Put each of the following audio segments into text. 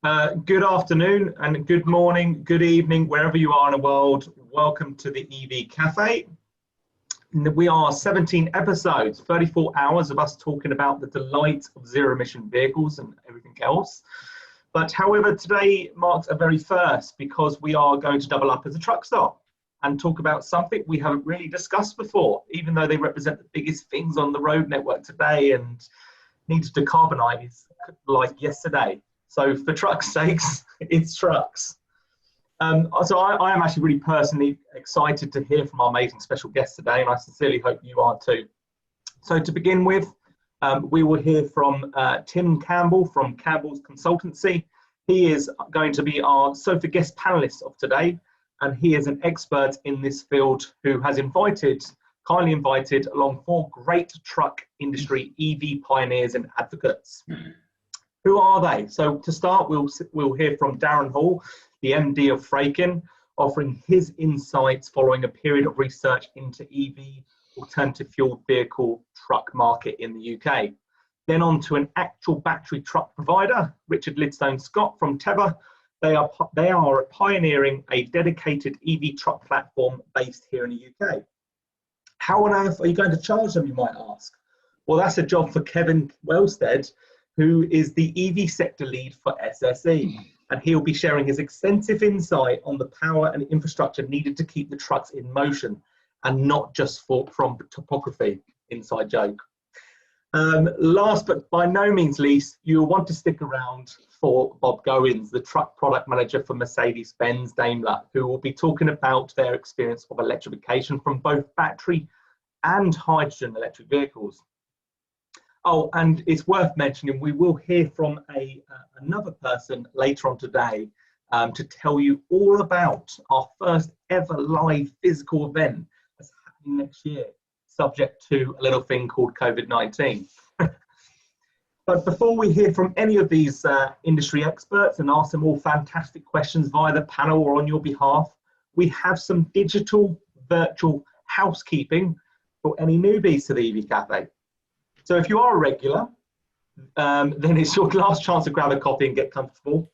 Good afternoon and good morning, good evening, wherever you are in the world. Welcome to the EV Café. We are 17 episodes, 34 hours of us talking about the delight of zero-emission vehicles and everything else. But however, today marks a very first because we are going to double up as a truck stop and talk about something we haven't really discussed before, even though they represent the biggest things on the road network today and need to decarbonise like yesterday. So for truck's sakes, it's trucks. So I am actually really personally excited to hear from our amazing special guest today, and I sincerely hope you are too. So to begin with, we will hear from Tim Campbell from Campbell's Consultancy. He is going to be our sofa guest panelist of today, and he is an expert in this field who has kindly invited along 4 great truck industry EV pioneers and advocates. Who are they? So to start, we'll hear from Darren Hall, the MD of FRAIKIN, offering his insights following a period of research into EV alternative fuel vehicle truck market in the UK. Then on to an actual battery truck provider, Richard Lidstone-Scott from Tevva. They are pioneering a dedicated EV truck platform based here in the UK. How on earth are you going to charge them, you might ask? Well, that's a job for Kevin Welstead, who is the EV sector lead for SSE, and he'll be sharing his extensive insight on the power and infrastructure needed to keep the trucks in motion, and not just from topography, inside joke. Last but by no means least, you'll want to stick around for Bob Gowans, the truck product manager for Mercedes-Benz Daimler, who will be talking about their experience of electrification from both battery and hydrogen electric vehicles. Oh, and it's worth mentioning, we will hear from another person later on today to tell you all about our first ever live physical event that's happening next year, subject to a little thing called COVID-19. But before we hear from any of these industry experts and ask them all fantastic questions via the panel or on your behalf, we have some digital virtual housekeeping for any newbies to the EV Café. So if you are a regular, then it's your last chance to grab a coffee and get comfortable.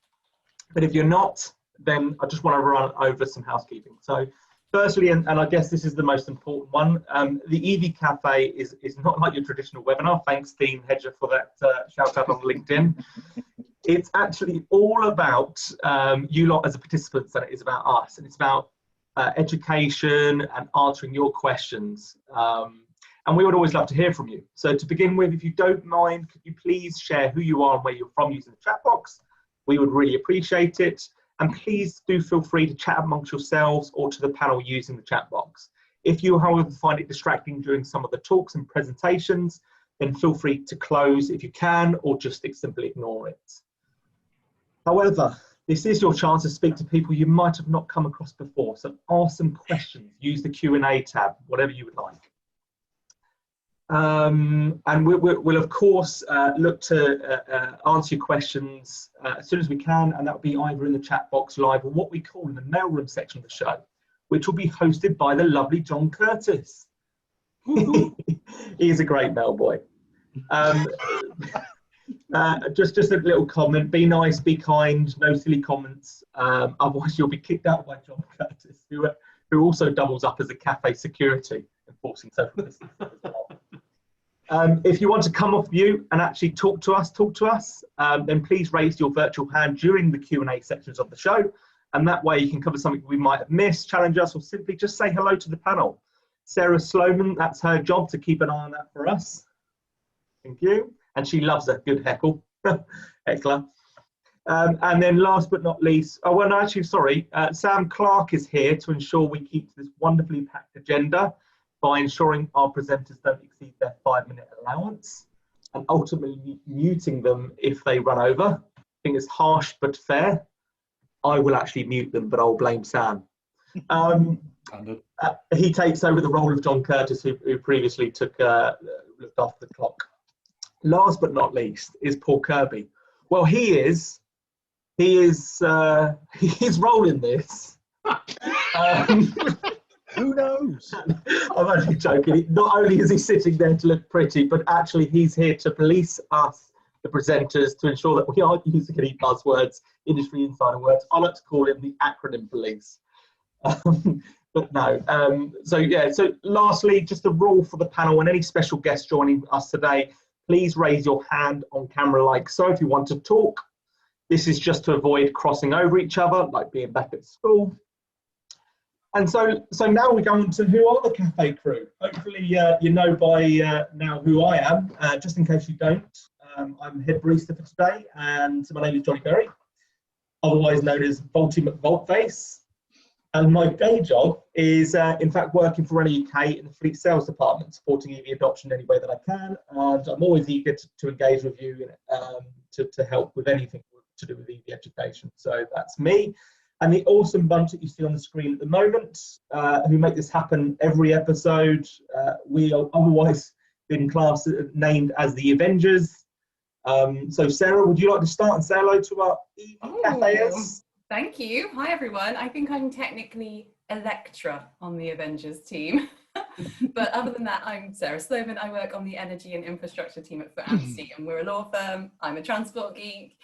But if you're not, then I just want to run over some housekeeping. So firstly, and I guess this is the most important one, the EV Cafe is not like your traditional webinar. Thanks, Dean Hedger, for that shout out on LinkedIn. It's actually all about you lot as a participants than it is about us. And it's about education and answering your questions. And we would always love to hear from you. So to begin with, if you don't mind, could you please share who you are and where you're from using the chat box? We would really appreciate it. And please do feel free to chat amongst yourselves or to the panel using the chat box. If you, however, find it distracting during some of the talks and presentations, then feel free to close if you can, or just simply ignore it. However, this is your chance to speak to people you might have not come across before. So ask some questions, use the Q&A tab, whatever you would like. And we'll of course look to answer your questions as soon as we can, and that will be either in the chat box live or what we call in the mailroom section of the show, which will be hosted by the lovely John Curtis. He's a great mail boy. Just a little comment: be nice, be kind, no silly comments. Otherwise, you'll be kicked out by John Curtis, who also doubles up as a cafe security, enforcing social distance as well. If you want to come off mute and actually talk to us, then please raise your virtual hand during the Q&A sections of the show, and that way you can cover something we might have missed, challenge us, or simply just say hello to the panel. Sarah Sloman, that's her job to keep an eye on that for us. Thank you. And she loves a good heckle. Heckler. And then last but not least, oh, well, no, actually, sorry, Sam Clark is here to ensure we keep this wonderfully packed agenda by ensuring our presenters don't exceed their 5-minute allowance and ultimately muting them if they run over. I think it's harsh but fair. I will actually mute them, but I'll blame Sam. He takes over the role of John Curtis, who previously looked after the clock. Last but not least is Paul Kirby. Well, he is rolling this. Who knows? I'm only joking. Not only is he sitting there to look pretty, but actually he's here to police us the presenters to ensure that we aren't using any buzzwords, industry insider words. I like to call it the acronym police. But no, so lastly, just a rule for the panel and any special guests joining us today, please raise your hand on camera like so if you want to talk. This is just to avoid crossing over each other, like being back at school. And so now we go on to who are the cafe crew. Hopefully you know by now who I am. Just in case you don't, I'm head barista for today, and my name is Johnny Berry, otherwise known as Volty McVoltface. And my day job is, in fact, working for Renault UK in the fleet sales department, supporting EV adoption any way that I can. And I'm always eager to engage with you to help with anything to do with EV education. So that's me. And the awesome bunch that you see on the screen at the moment, who make this happen every episode. We are otherwise been named as the Avengers. So Sarah, would you like to start and say hello to our EV cafes? Thank you. Hi, everyone. I think I'm technically Electra on the Avengers team. But other than that, I'm Sarah Sloman. I work on the energy and infrastructure team at FAMC, and we're a law firm. I'm a transport geek.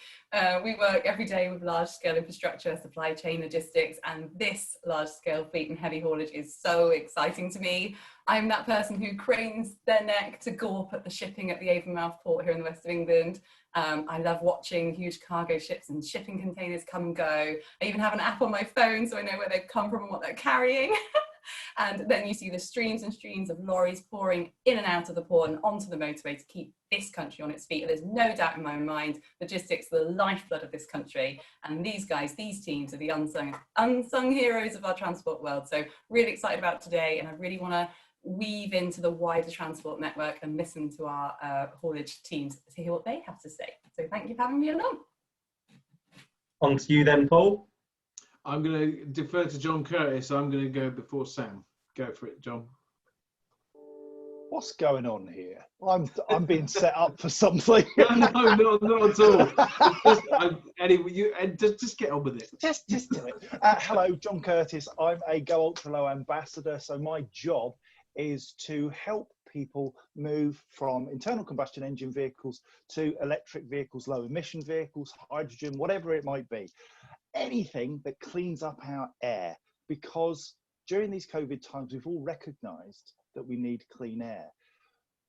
We work every day with large-scale infrastructure, supply chain logistics, and this large-scale fleet and heavy haulage is so exciting to me. I'm that person who cranes their neck to gawp at the shipping at the Avonmouth port here in the west of England. I love watching huge cargo ships and shipping containers come and go. I even have an app on my phone so I know where they've come from and what they're carrying. And then you see the streams and streams of lorries pouring in and out of the port and onto the motorway to keep this country on its feet. And there's no doubt in my mind, logistics are the lifeblood of this country. And these guys, these teams are the unsung heroes of our transport world. So really excited about today. And I really want to weave into the wider transport network and listen to our haulage teams to hear what they have to say. So thank you for having me along. On to you then, Paul. I'm going to defer to John Curtis. I'm going to go before Sam. Go for it, John. What's going on here? I'm being set up for something. No, not at all. Just get on with it. Just do it. Hello, John Curtis. I'm a Go Ultra Low ambassador. So my job is to help people move from internal combustion engine vehicles to electric vehicles, low emission vehicles, hydrogen, whatever it might be. Anything that cleans up our air, because during these COVID times, we've all recognized that we need clean air.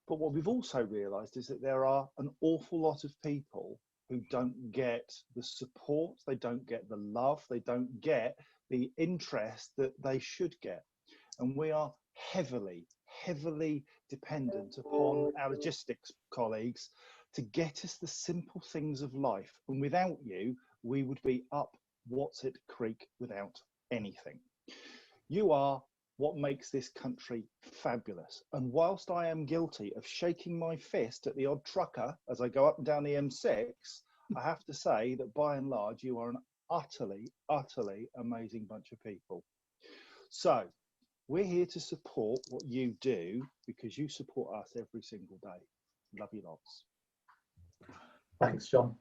But what we've also realized is that there are an awful lot of people who don't get the support, they don't get the love, they don't get the interest that they should get. And we are heavily dependent upon our logistics colleagues to get us the simple things of life. And without you, we would be up What's It Creek without anything. You are what makes this country fabulous. And whilst I am guilty of shaking my fist at the odd trucker as I go up and down the M6, I have to say that by and large, you are an utterly amazing bunch of people. So we're here to support what you do because you support us every single day. Love you lots. Thanks, John.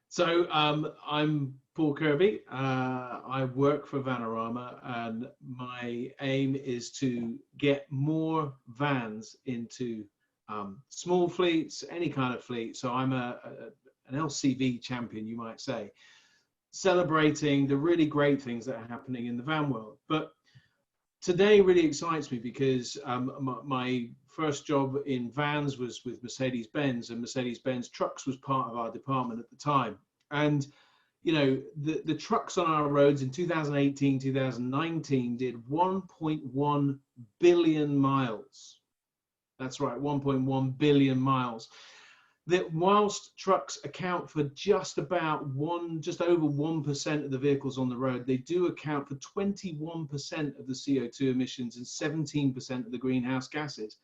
So I'm Paul Kirby. I work for Vanarama, and my aim is to get more vans into small fleets, any kind of fleet. So I'm an LCV champion, you might say, celebrating the really great things that are happening in the van world. But today really excites me because my first job in vans was with Mercedes-Benz, and Mercedes-Benz Trucks was part of our department at the time. And, you know, the trucks on our roads in 2018, 2019 did 1.1 billion miles. That's right, 1.1 billion miles. That whilst trucks account for just over 1% of the vehicles on the road, they do account for 21% of the CO2 emissions and 17% of the greenhouse gases.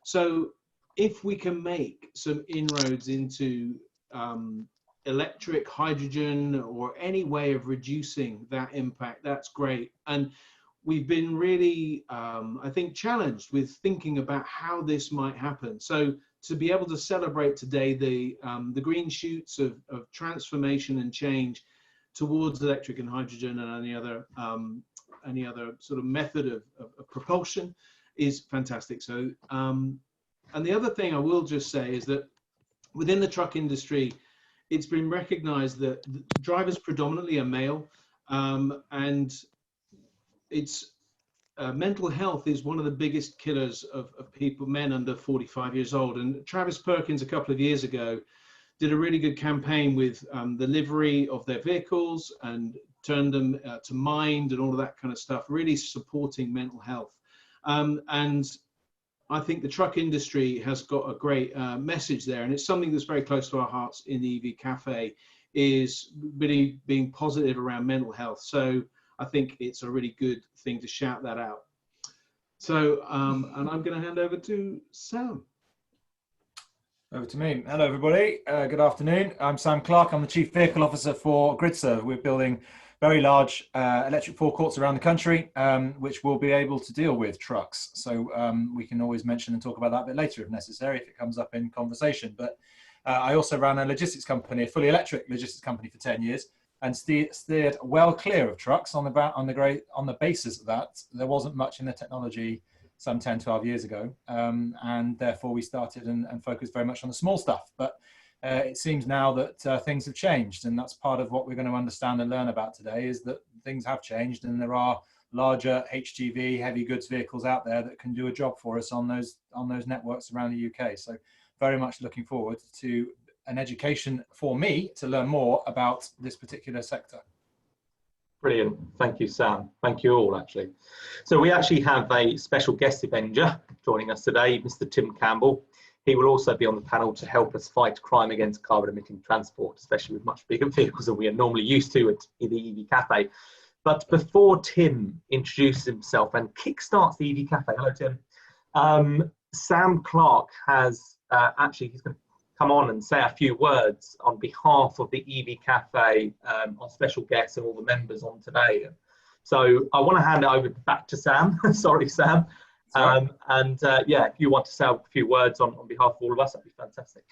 So if we can make some inroads into electric, hydrogen, or any way of reducing that impact, that's great. And we've been really, I think, challenged with thinking about how this might happen. So to be able to celebrate today the green shoots of transformation and change towards electric and hydrogen and any other sort of method of propulsion is fantastic. So and the other thing I will just say is that within the truck industry, it's been recognized that the drivers predominantly are male, and it's mental health is one of the biggest killers of people, men under 45 years old. And Travis Perkins, a couple of years ago, did a really good campaign with the livery of their vehicles and turned them to Mind and all of that kind of stuff, really supporting mental health. And I think the truck industry has got a great message there, and it's something that's very close to our hearts in the EV Cafe, is really being positive around mental health. So I think it's a really good thing to shout that out. So, and I'm going to hand over to Sam. Over to me. Hello, everybody. Good afternoon. I'm Sam Clark. I'm the Chief Vehicle Officer for GridServe. We're building very large electric forecourts around the country, which will be able to deal with trucks. So we can always mention and talk about that a bit later if necessary, if it comes up in conversation. But I also ran a logistics company, a fully electric logistics company for 10 years, and steered well clear of trucks on the basis of that there wasn't much in the technology some 10, 12 years ago. And therefore we started and focused very much on the small stuff. But it seems now that things have changed, and that's part of what we're going to understand and learn about today, is that things have changed and there are larger HGV, heavy goods vehicles out there that can do a job for us on those networks around the UK. So very much looking forward to an education for me to learn more about this particular sector. Brilliant. Thank you, Sam. Thank you all, actually. So we actually have a special guest Avenger joining us today, Mr. Tim Campbell. He will also be on the panel to help us fight crime against carbon-emitting transport, especially with much bigger vehicles than we are normally used to at the EV Cafe. But before Tim introduces himself and kickstarts the EV Cafe, hello, Tim, Sam Clark has he's going to come on and say a few words on behalf of the EV Cafe, our special guests and all the members on today. So I want to hand it over back to Sam. Sorry, Sam. If you want to say a few words on behalf of all of us, that'd be fantastic.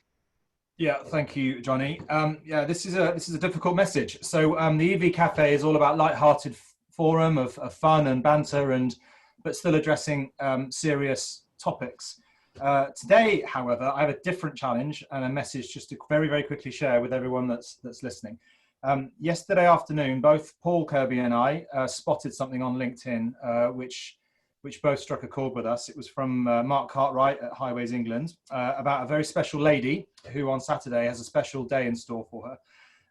Yeah, thank you, Johnny. This is a difficult message. So the EV Cafe is all about light-hearted forum of fun and banter, but still addressing serious topics. Today, however, I have a different challenge and a message just to very, very quickly share with everyone that's listening. Yesterday afternoon, both Paul Kirby and I spotted something on LinkedIn, which both struck a chord with us. It was from Mark Cartwright at Highways England about a very special lady who on Saturday has a special day in store for her.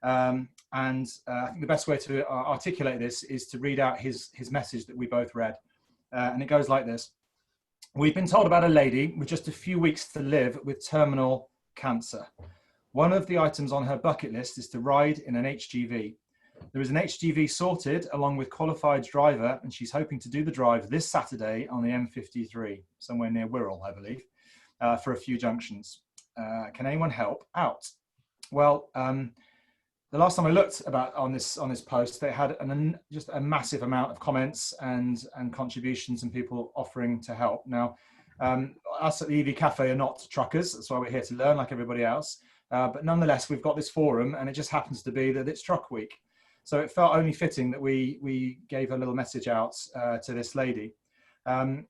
I think the best way to articulate this is to read out his message that we both read. And it goes like this. We've been told about a lady with just a few weeks to live with terminal cancer. One of the items on her bucket list is to ride in an HGV. There is an HGV sorted along with qualified driver, and she's hoping to do the drive this Saturday on the M53, somewhere near Wirral, I believe, for a few junctions. Can anyone help out? Well, the last time I looked on this post, they had just a massive amount of comments and contributions and people offering to help. Now, us at the EV Cafe are not truckers, that's why we're here to learn like everybody else. But nonetheless, we've got this forum, and it just happens to be that it's Truck Week. So it felt only fitting that we gave a little message out to this lady. I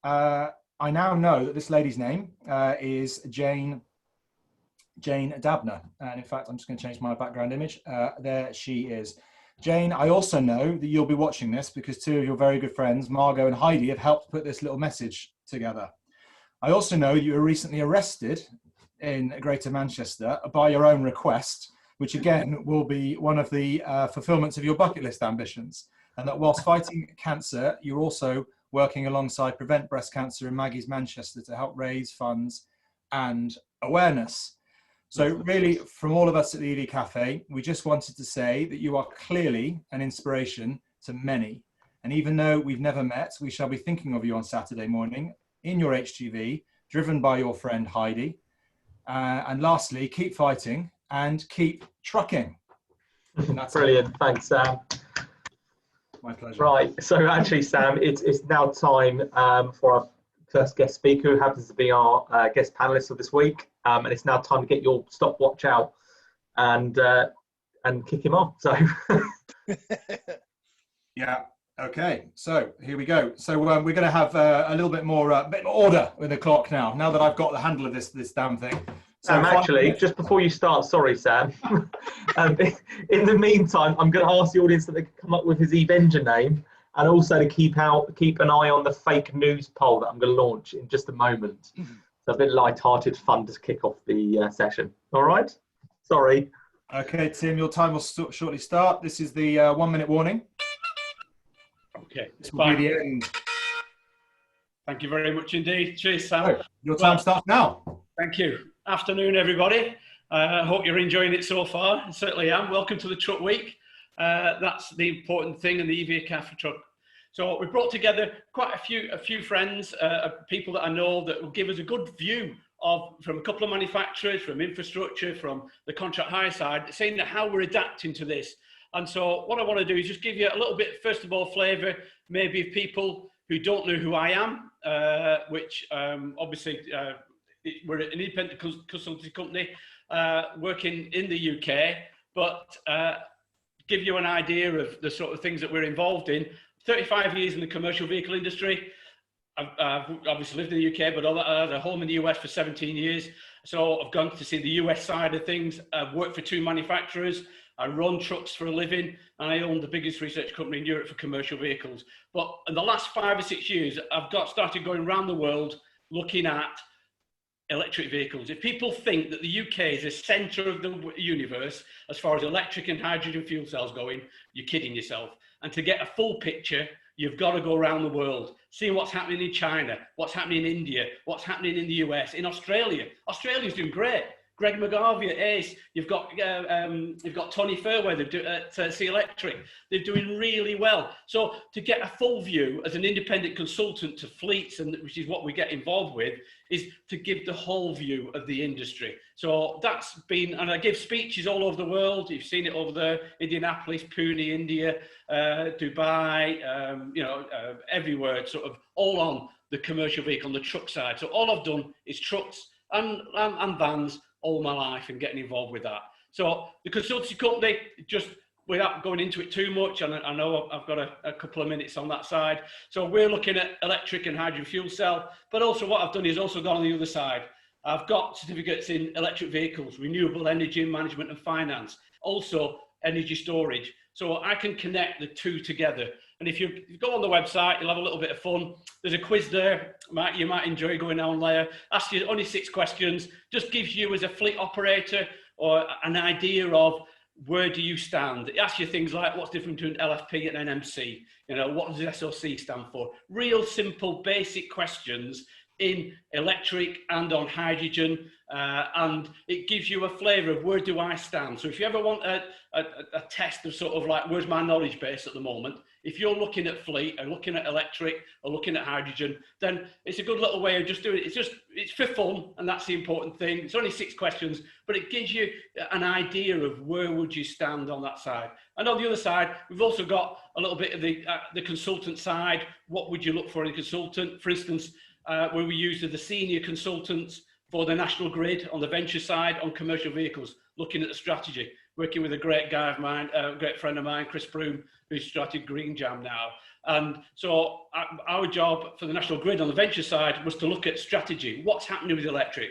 now know that this lady's name is Jane Dabner. And in fact, I'm just going to change my background image. There she is. Jane, I also know that you'll be watching this because two of your very good friends, Margot and Heidi, have helped put this little message together. I also know you were recently arrested in Greater Manchester by your own request, which again will be one of the fulfillments of your bucket list ambitions. And that whilst fighting cancer, you're also working alongside Prevent Breast Cancer in Maggie's Manchester to help raise funds and awareness. So really, from all of us at the EV Cafe, we just wanted to say that you are clearly an inspiration to many. And even though we've never met, we shall be thinking of you on Saturday morning in your HGV, driven by your friend Heidi. And lastly, keep fighting and keep trucking. Brilliant. Thanks, Sam. My pleasure. Right. So actually, Sam, it's now time for our first guest speaker, who happens to be our guest panelist of this week. And it's now time to get your stopwatch out and kick him off. So. Yeah. Okay. So here we go. So we're going to have a little bit more order with the clock now. Now that I've got the handle of this damn thing, So actually, just before you start, sorry, Sam. In the meantime, I'm going to ask the audience that they can come up with his Avenger name, and also to keep an eye on the fake news poll that I'm going to launch in just a moment. So a bit light-hearted fun to kick off the session. All right. Sorry. Okay, Tim, your time will shortly start. This is the 1 minute warning. Okay, This will be the end. Thank you very much indeed. Cheers, Sam. Oh, your time starts now. Thank you. Afternoon, everybody. I hope you're enjoying it so far. I certainly am. Welcome to the Truck Week. That's the important thing in the EV Café truck. So we brought together quite a few friends, people that I know that will give us a good view from a couple of manufacturers, from infrastructure, from the contract hire side, saying that how we're adapting to this. And so what I want to do is just give you a little bit, first of all, flavour, maybe of people who don't know who I am, which obviously we're an independent consultancy company working in the UK, but give you an idea of the sort of things that we're involved in. 35 years in the commercial vehicle industry. I've obviously lived in the UK, but I had a home in the US for 17 years. So I've gone to see the US side of things. I've worked for 2 manufacturers. I run trucks for a living, and I own the biggest research company in Europe for commercial vehicles. But in the last 5 or 6 years, I've started going around the world looking at electric vehicles. If people think that the UK is the centre of the universe as far as electric and hydrogen fuel cells going, you're kidding yourself. And to get a full picture, you've got to go around the world, see what's happening in China, what's happening in India, what's happening in the US, in Australia. Australia's doing great. Greg McGarvey at Ace, you've got Tony Fairweather at C Electric. They're doing really well. So to get a full view as an independent consultant to fleets, and which is what we get involved with, is to give the whole view of the industry. So that's been, and I give speeches all over the world. You've seen it over there, Indianapolis, Pune, India, Dubai, everywhere, sort of all on the commercial vehicle, on the truck side. So all I've done is trucks and vans all my life and getting involved with that. So the consultancy company, just without going into it too much, and I know I've got a couple of minutes on that side. So we're looking at electric and hydrogen fuel cell, but also what I've done is also gone on the other side. I've got certificates in electric vehicles, renewable energy management and finance, also energy storage. So I can connect the two together. And if you go on the website, you'll have a little bit of fun. There's a quiz there. You might enjoy going on there. Ask you only 6 questions. Just gives you as a fleet operator or an idea of where do you stand. It asks you things like what's different between LFP and NMC. What does SOC stand for? Real simple, basic questions in electric and on hydrogen, and it gives you a flavour of where do I stand. So if you ever want a test of sort of like where's my knowledge base at the moment, if you're looking at fleet and looking at electric or looking at hydrogen, then it's a good little way of just doing it. It's for fun, and that's the important thing. It's only 6 questions, but it gives you an idea of where would you stand on that side. And on the other side, we've also got a little bit of the consultant side. What would you look for in a consultant? For instance, where we use the senior consultants for the national grid on the venture side on commercial vehicles, looking at the strategy, working with a great guy of mine, a great friend of mine, Chris Broom, who's started Green Jam now. And so our job for the national grid on the venture side was to look at strategy. What's happening with electric?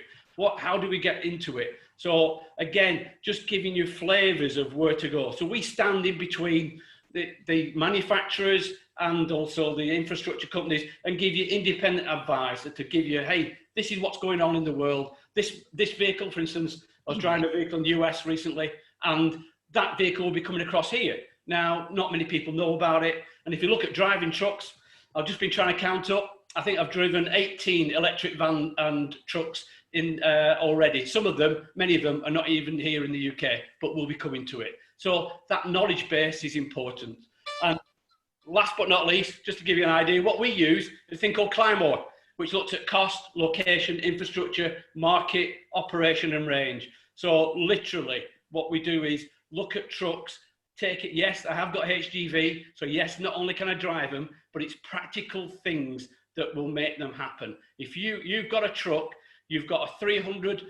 How do we get into it? So again, just giving you flavors of where to go. So we stand in between the manufacturers and also the infrastructure companies and give you independent advice to give you, hey, this is what's going on in the world. This vehicle, for instance, I was driving a vehicle in the US recently, and that vehicle will be coming across here. Now, not many people know about it. And if you look at driving trucks, I've just been trying to count up. I think I've driven 18 electric van and trucks in already. Some of them, many of them are not even here in the UK, but will be coming to it. So that knowledge base is important. And last but not least, just to give you an idea, what we use is a thing called CliMore, which looks at cost, location, infrastructure, market, operation and range. So literally what we do is look at trucks, take it, yes, I have got HGV, so yes, not only can I drive them, but it's practical things that will make them happen. If you've got a truck, you've got a 300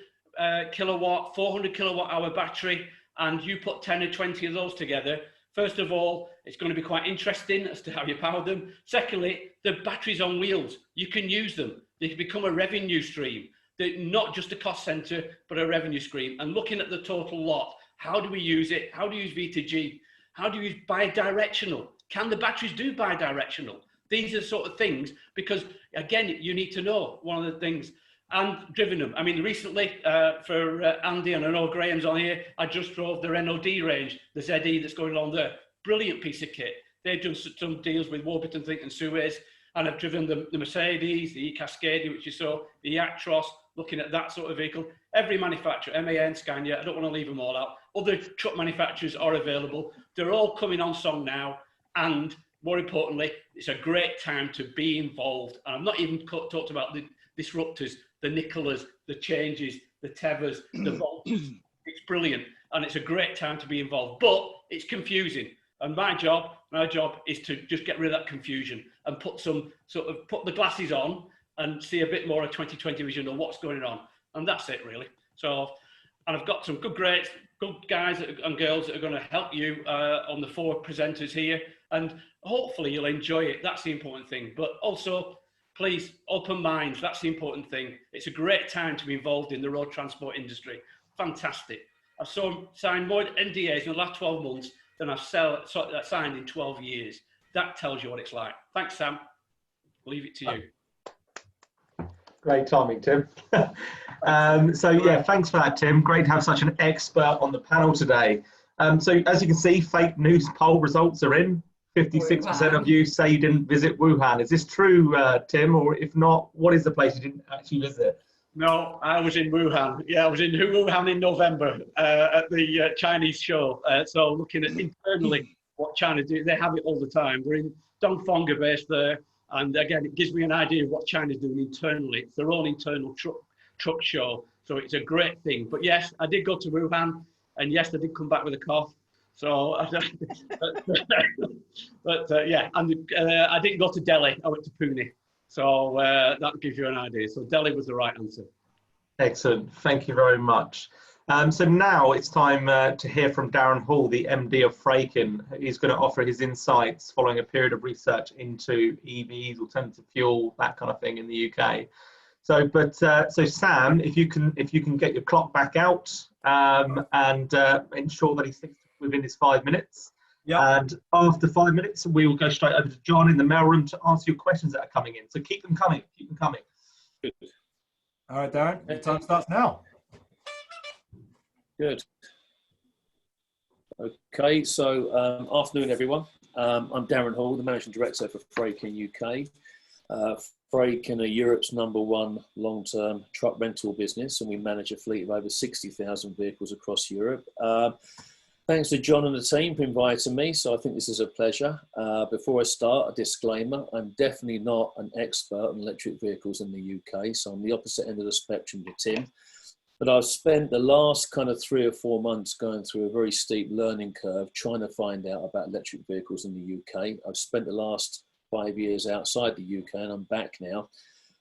kilowatt, 400 kilowatt hour battery, and you put 10 or 20 of those together, first of all, it's going to be quite interesting as to how you power them. Secondly, the batteries on wheels, you can use them. They can become a revenue stream. They're not just a cost center, but a revenue stream. And looking at the total lot, how do we use it? How do you use V2G? How do you use bi-directional? Can the batteries do bi-directional? These are sort of things, because again, you need to know one of the things, and driven them. I mean, recently for Andy, and I know Graham's on here, I just drove the NOD range, the ZE that's going along there. Brilliant piece of kit. They've done some deals with Warburton, Think and Suez, and I've driven the Mercedes, the E-Cascadia, which you saw, the Actros, looking at that sort of vehicle. Every manufacturer, MAN, Scania, I don't want to leave them all out. Other truck manufacturers are available. They're all coming on song now, and more importantly, it's a great time to be involved. And I've not even talked about the disruptors, the Nicolas, the Changes, the Tevvas, the Volts. It's brilliant, and it's a great time to be involved, but it's confusing. And my job is to just get rid of that confusion and put the glasses on and see a bit more of 2020 vision of what's going on. And that's it, really. So, and I've got some good guys and girls that are going to help you on the 4 presenters here, and hopefully you'll enjoy it. That's the important thing. But also, please, open minds. That's the important thing. It's a great time to be involved in the road transport industry. Fantastic. I've signed more NDAs in the last 12 months than I've signed in 12 years. That tells you what it's like. Thanks, Sam. I'll leave it to you. Great timing, Tim. So yeah, thanks for that, Tim. Great to have such an expert on the panel today. So as you can see, fake news poll results are in. 56% of you say you didn't visit Wuhan. Is this true, Tim? Or if not, what is the place you didn't actually visit? No, I was in Wuhan. Yeah, I was in Wuhan in November at the Chinese show. So looking at internally what China do, they have it all the time. They're in Dongfeng base there. And again, it gives me an idea of what China's doing internally. It's their own internal truck show. So it's a great thing. But yes, I did go to Wuhan. And yes, I did come back with a cough. So, yeah, and I didn't go to Delhi. I went to Pune. So that gives you an idea. So Delhi was the right answer. Excellent. Thank you very much. So now it's time to hear from Darren Hall, the MD of FRAIKIN. He's going to offer his insights following a period of research into EVs, alternative fuel, that kind of thing in the UK. So, so Sam, if you can get your clock back out and ensure that he sticks within his 5 minutes. Yeah. And after 5 minutes, we will go straight over to John in the mailroom to answer your questions that are coming in. So keep them coming. Keep them coming. Good. All right, Darren, your time starts now. Good. Okay, so afternoon, everyone. I'm Darren Hall, the Managing Director for FRAIKIN UK. FRAIKIN are Europe's #1 long-term truck rental business, and we manage a fleet of over 60,000 vehicles across Europe. Thanks to John and the team for inviting me, so I think this is a pleasure. Before I start, a disclaimer, I'm definitely not an expert on electric vehicles in the UK, so I'm the opposite end of the spectrum to Tim. But I've spent the last kind of 3 or 4 months going through a very steep learning curve, trying to find out about electric vehicles in the UK. I've spent the last 5 years outside the UK and I'm back now.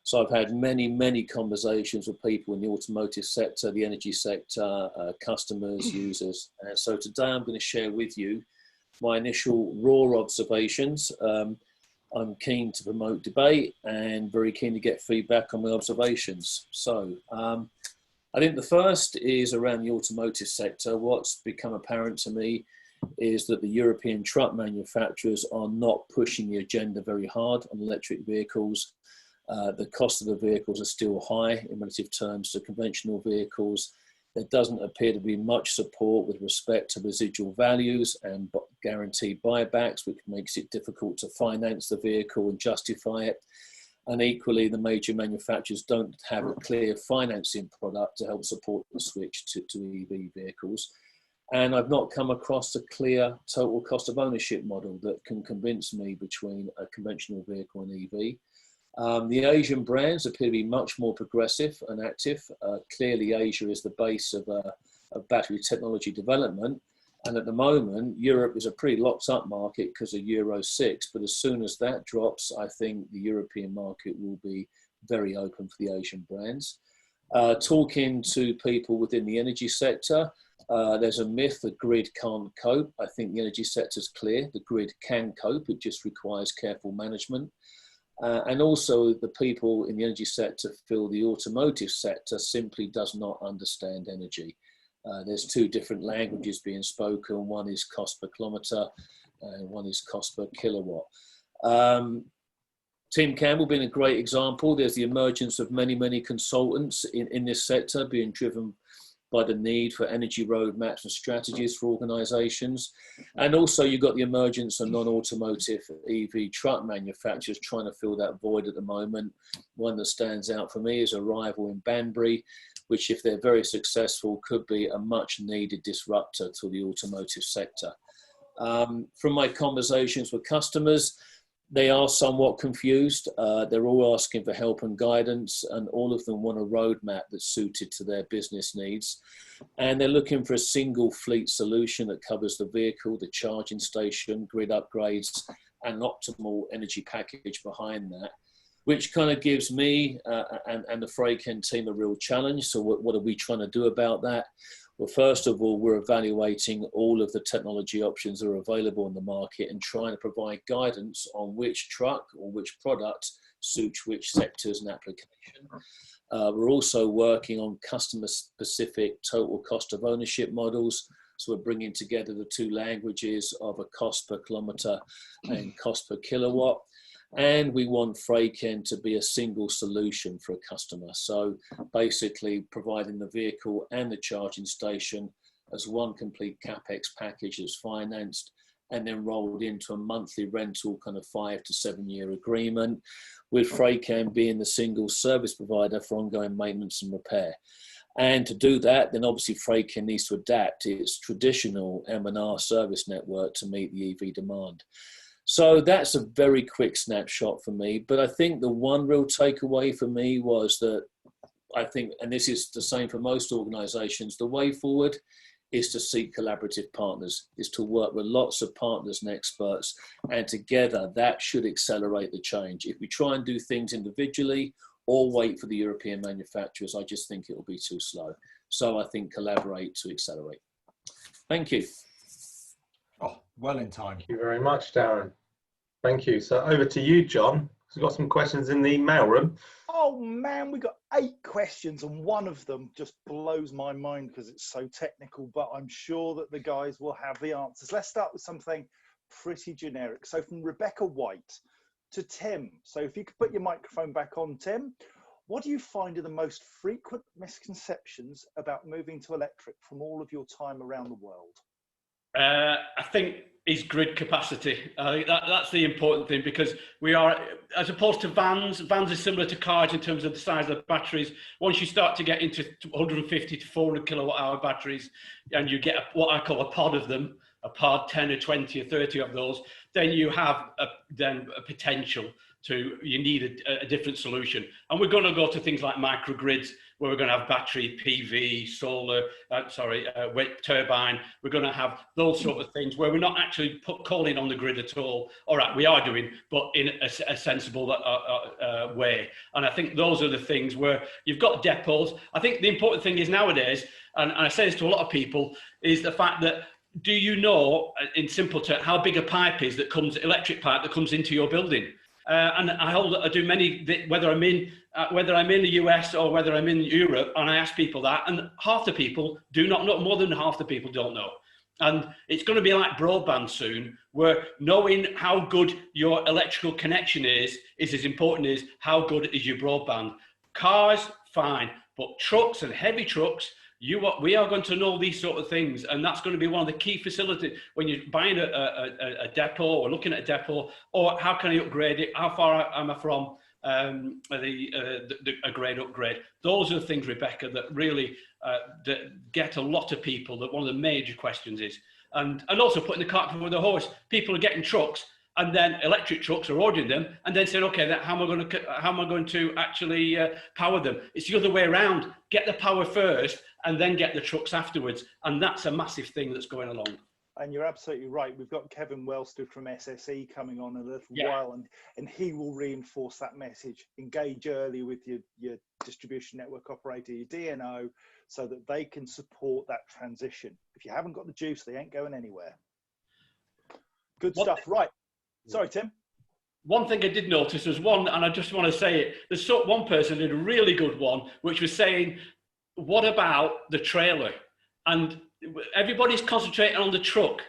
So I've had many, many conversations with people in the automotive sector, the energy sector, customers, users. And so today I'm going to share with you my initial raw observations. I'm keen to promote debate and very keen to get feedback on my observations. So I think the first is around the automotive sector. What's become apparent to me is that the European truck manufacturers are not pushing the agenda very hard on electric vehicles. The cost of the vehicles are still high in relative terms to conventional vehicles. There doesn't appear to be much support with respect to residual values and guaranteed buybacks, which makes it difficult to finance the vehicle and justify it. And equally, the major manufacturers don't have a clear financing product to help support the switch to EV vehicles. And I've not come across a clear total cost of ownership model that can convince me between a conventional vehicle and EV. The Asian brands appear to be much more progressive and active. Clearly, Asia is the base of battery technology development. And at the moment, Europe is a pretty locked up market because of Euro 6. But as soon as that drops, I think the European market will be very open for the Asian brands. Talking to people within the energy sector, there's a myth the grid can't cope. I think the energy sector is clear. The grid can cope. It just requires careful management. And also the people in the energy sector feel the automotive sector simply does not understand energy. There's two different languages being spoken. One is cost per kilometre and one is cost per kilowatt. Team Campbell being a great example. There's the emergence of many consultants in this sector being driven by the need for energy roadmaps and strategies for organisations. And also you've got the emergence of non-automotive EV truck manufacturers trying to fill that void at the moment. One that stands out for me is Arrival in Banbury, which if they're very successful could be a much needed disruptor to the automotive sector. From my conversations with customers, they are somewhat confused. They're all asking for help and guidance, and all of them want a roadmap that's suited to their business needs. And they're looking for a single fleet solution that covers the vehicle, the charging station, grid upgrades, and an optimal energy package behind that, which kind of gives me and the FRAIKIN team a real challenge. So what are we trying to do about that? Well, first of all, we're evaluating all of the technology options that are available in the market and trying to provide guidance on which truck or which product suits which sectors and application. We're also working on customer-specific total cost of ownership models. So we're bringing together the two languages of a cost per kilometre and cost per kilowatt. And we want FRAIKIN to be a single solution for a customer. So basically providing the vehicle and the charging station as one complete CapEx package that's financed and then rolled into a monthly rental kind of 5 to 7 year agreement, with FRAIKIN being the single service provider for ongoing maintenance and repair. And to do that, then obviously FRAIKIN needs to adapt its traditional M&R service network to meet the EV demand. So that's a very quick snapshot for me. But I think the one real takeaway for me was that I think, and this is the same for most organizations, the way forward is to seek collaborative partners, is to work with lots of partners and experts, and together that should accelerate the change. If we try and do things individually or wait for the European manufacturers, I just think it will be too slow. So I think collaborate to accelerate. Thank you. Oh, well in time. Thank you very much, Darren. Thank you. So over to you, John. We've got some questions in the mail room. Oh man, we got 8 questions and one of them just blows my mind because it's so technical, but I'm sure that the guys will have the answers. Let's start with something pretty generic. So from Rebecca White to Tim. So if you could put your microphone back on, Tim, what do you find are the most frequent misconceptions about moving to electric from all of your time around the world? I think is grid capacity. I think that's the important thing, because we are, as opposed to vans are similar to cars in terms of the size of the batteries. Once you start to get into 150 to 400 kilowatt hour batteries, and you get what I call a pod of them, a pod 10 or 20 or 30 of those, then you have a potential to, you need a different solution. And we're going to go to things like microgrids, where we're going to have battery, PV, solar, wind turbine. We're going to have those sort of things where we're not actually calling on the grid at all. All right, we are doing, but in a sensible way. And I think those are the things where you've got depots. I think the important thing is nowadays, and I say this to a lot of people, is the fact that, do you know, in simple terms, how big a pipe is that comes, electric pipe that comes into your building? And I do many, whether I'm in the US or whether I'm in Europe, and I ask people that, and half the people do not know, more than half the people don't know. And it's going to be like broadband soon, where knowing how good your electrical connection is as important as how good is your broadband. Cars, fine, but trucks and heavy trucks, we are going to know these sort of things, and that's going to be one of the key facilities when you're buying a depot or looking at a depot, or how can I upgrade it? How far am I from a grade upgrade? Those are the things, Rebecca, that really that get a lot of people. That one of the major questions is, and also putting the cart before the horse. People are getting trucks, and then electric trucks are ordering them, and then saying, okay, how am I going to actually power them? It's the other way around. Get the power first, and then get the trucks afterwards. And that's a massive thing that's going along. And you're absolutely right. We've got Kevin Welstead from SSE coming on in a little while, and he will reinforce that message. Engage early with your distribution network operator, your DNO, so that they can support that transition. If you haven't got the juice, they ain't going anywhere. Good stuff. Right. Sorry, Tim. one thing I did notice was one, and I just want to say it, there's one person did a really good one, which was saying, what about the trailer? And everybody's concentrating on the truck.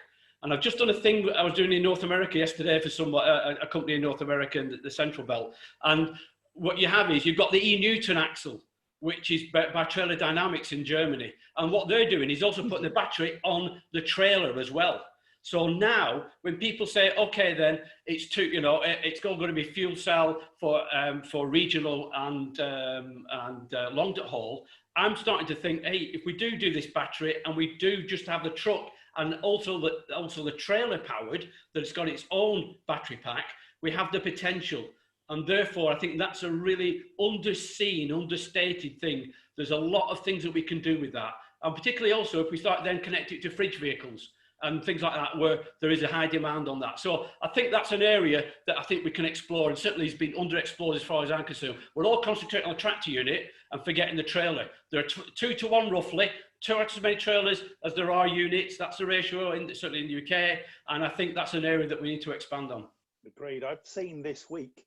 And I've just done a thing I was doing in North America yesterday for a company in North America in the Central Belt. And what you have is you've got the E-Newton axle, which is by Trailer Dynamics in Germany. And what they're doing is also putting the battery on the trailer as well. So now when people say, okay, then it's it's going to be fuel cell for regional and long haul, I'm starting to think, hey, if we do this battery and we do just have the truck and also the trailer powered, that it's got its own battery pack, we have the potential. And therefore, I think that's a really underseen, understated thing. There's a lot of things that we can do with that. And particularly also if we start then connect it to fridge vehicles and things like that, where there is a high demand on that. So I think that's an area that I think we can explore, and certainly has been underexplored as far as I'm concerned. We're all concentrating on the tractor unit and forgetting the trailer. There are 2 to 1 roughly, 2 as many trailers as there are units. That's the ratio, certainly in the UK. And I think that's an area that we need to expand on. Agreed. I've seen this week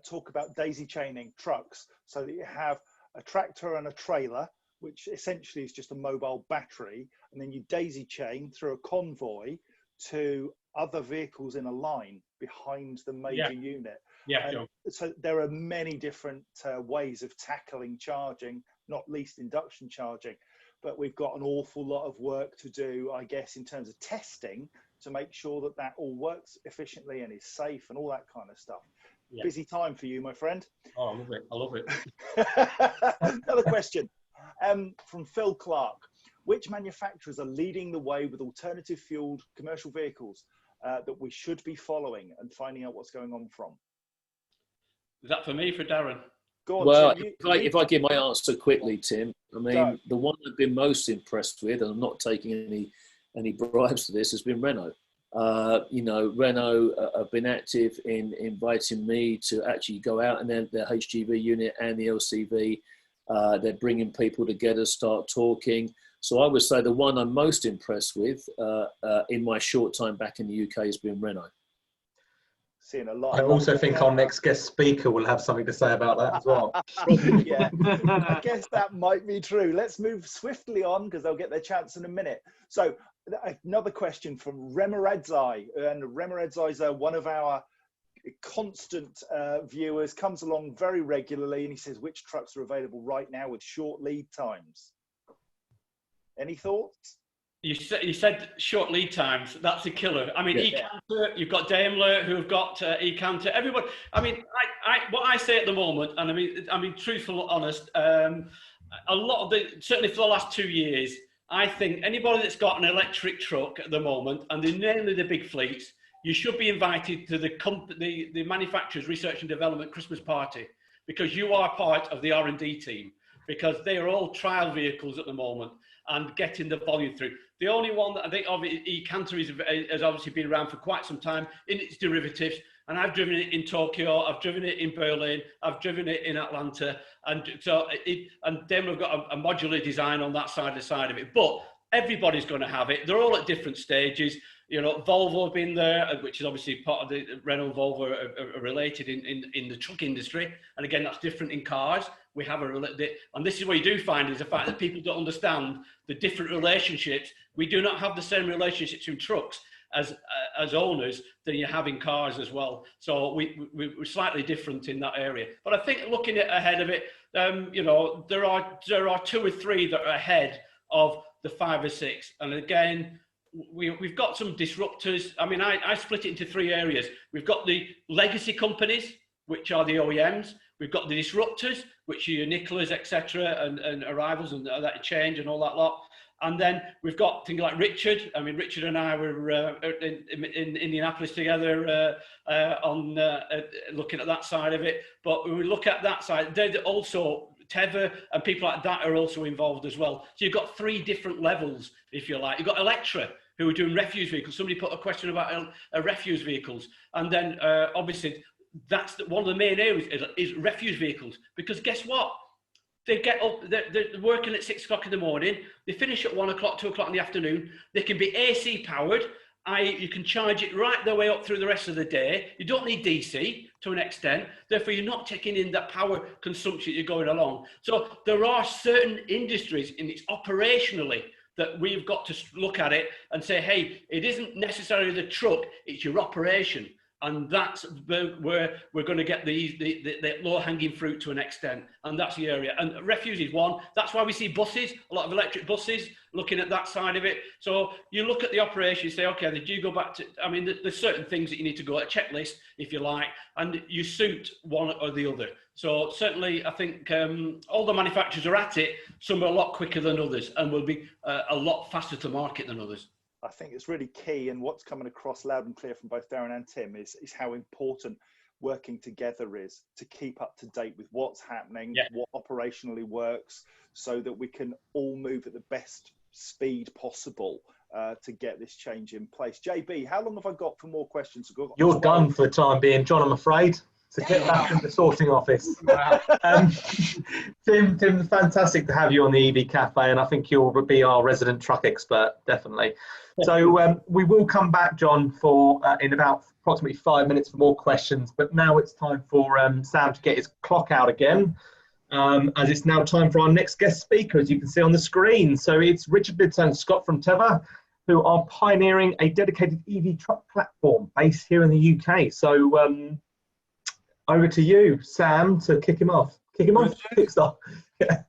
talk about daisy chaining trucks so that you have a tractor and a trailer, which essentially is just a mobile battery, and then you daisy chain through a convoy to other vehicles in a line behind the major unit. Yeah. So there are many different ways of tackling charging, not least induction charging, but we've got an awful lot of work to do, I guess, in terms of testing to make sure that that all works efficiently and is safe and all that kind of stuff. Yeah. Busy time for you, my friend. Oh, I love it. I love it. Another question from Phil Clark. Which manufacturers are leading the way with alternative fueled commercial vehicles that we should be following and finding out what's going on from? Is that for me, for Darren? Go on, well, Tim, if I give my answer quickly, Tim, I mean, the one I've been most impressed with, and I'm not taking any bribes for this, has been Renault. Renault have been active in inviting me to actually go out, and then their HGV unit and the LCV, they're bringing people together, start talking. So I would say the one I'm most impressed with in my short time back in the UK has been Renault. Seeing a lot. I also think our next guest speaker will have something to say about that as well. Yeah, I guess that might be true. Let's move swiftly on because they'll get their chance in a minute. So another question from Remeradzai, and Remeradzai is one of our constant viewers, comes along very regularly, and he says, which trucks are available right now with short lead times? Any thoughts? You said short lead times. That's a killer. I mean, eCanter, you've got Daimler who have got eCanter. Everyone. I mean, what I say at the moment, and I mean, truthful, honest. A lot of certainly for the last 2 years, I think anybody that's got an electric truck at the moment, and they're mainly the big fleets, you should be invited to the manufacturer's research and development Christmas party, because you are part of the R&D team, because they are all trial vehicles at the moment and getting the volume through. The only one that I think of eCanter has obviously been around for quite some time in its derivatives, and I've driven it in Tokyo, I've driven it in Berlin, I've driven it in Atlanta, and so and Daimler have got a modular design on that side of it. But everybody's going to have it. They're all at different stages. You know, Volvo have been there, which is obviously part of the Renault and Volvo are related in the truck industry. And again, that's different in cars. We have and this is what you do find is the fact that people don't understand the different relationships. We do not have the same relationships in trucks as owners than you have in cars as well. So we're slightly different in that area. But I think looking ahead of it, you know, there are 2 or 3 that are ahead of the 5 or 6. And again, we've got some disruptors. I mean, I split it into 3 areas. We've got the legacy companies, which are the OEMs. We've got the disruptors, which are your Nicolas, etc., and Arrivals and that Change and all that lot. And then we've got things like Richard. I mean, Richard and I were in Indianapolis together looking at that side of it. But when we look at that side, they're also Tevva and people like that are also involved as well. So you've got 3 different levels, if you like. You've got Electra, who are doing refuse vehicles. Somebody put a question about refuse vehicles. And then obviously that's one of the main areas is refuse vehicles. Because guess what? They get up, they're working at 6 o'clock in the morning. They finish at 1 o'clock, 2 o'clock in the afternoon. They can be AC powered. You can charge it right the way up through the rest of the day. You don't need DC to an extent. Therefore, you're not taking in that power consumption you're going along. So there are certain industries in its operationally that we've got to look at it and say, hey, it isn't necessarily the truck, it's your operation. And that's where we're going to get the low-hanging fruit to an extent. And that's the area. And refuse is one. That's why we see buses, a lot of electric buses, looking at that side of it. So you look at the operation, you say, okay, do you go back to, I mean, there's certain things that you need to go at a checklist, if you like, and you suit one or the other. So certainly, I think all the manufacturers are at it. Some are a lot quicker than others and will be a lot faster to market than others. I think it's really key, and what's coming across loud and clear from both Darren and Tim is how important working together is to keep up to date with what's happening, what operationally works, so that we can all move at the best speed possible to get this change in place. JB, how long have I got for more questions? You're done for the time being, John, I'm afraid. So get back to the sorting office. Wow. Tim, fantastic to have you on the EV Cafe, and I think you'll be our resident truck expert, definitely. So we will come back, John, for in about approximately 5 minutes for more questions. But now it's time for Sam to get his clock out again, as it's now time for our next guest speaker, as you can see on the screen. So it's Richard Lidstone-Scott from Tevva, who are pioneering a dedicated EV truck platform based here in the UK. So over to you, Sam, to kick him off. Kickstart. Yeah.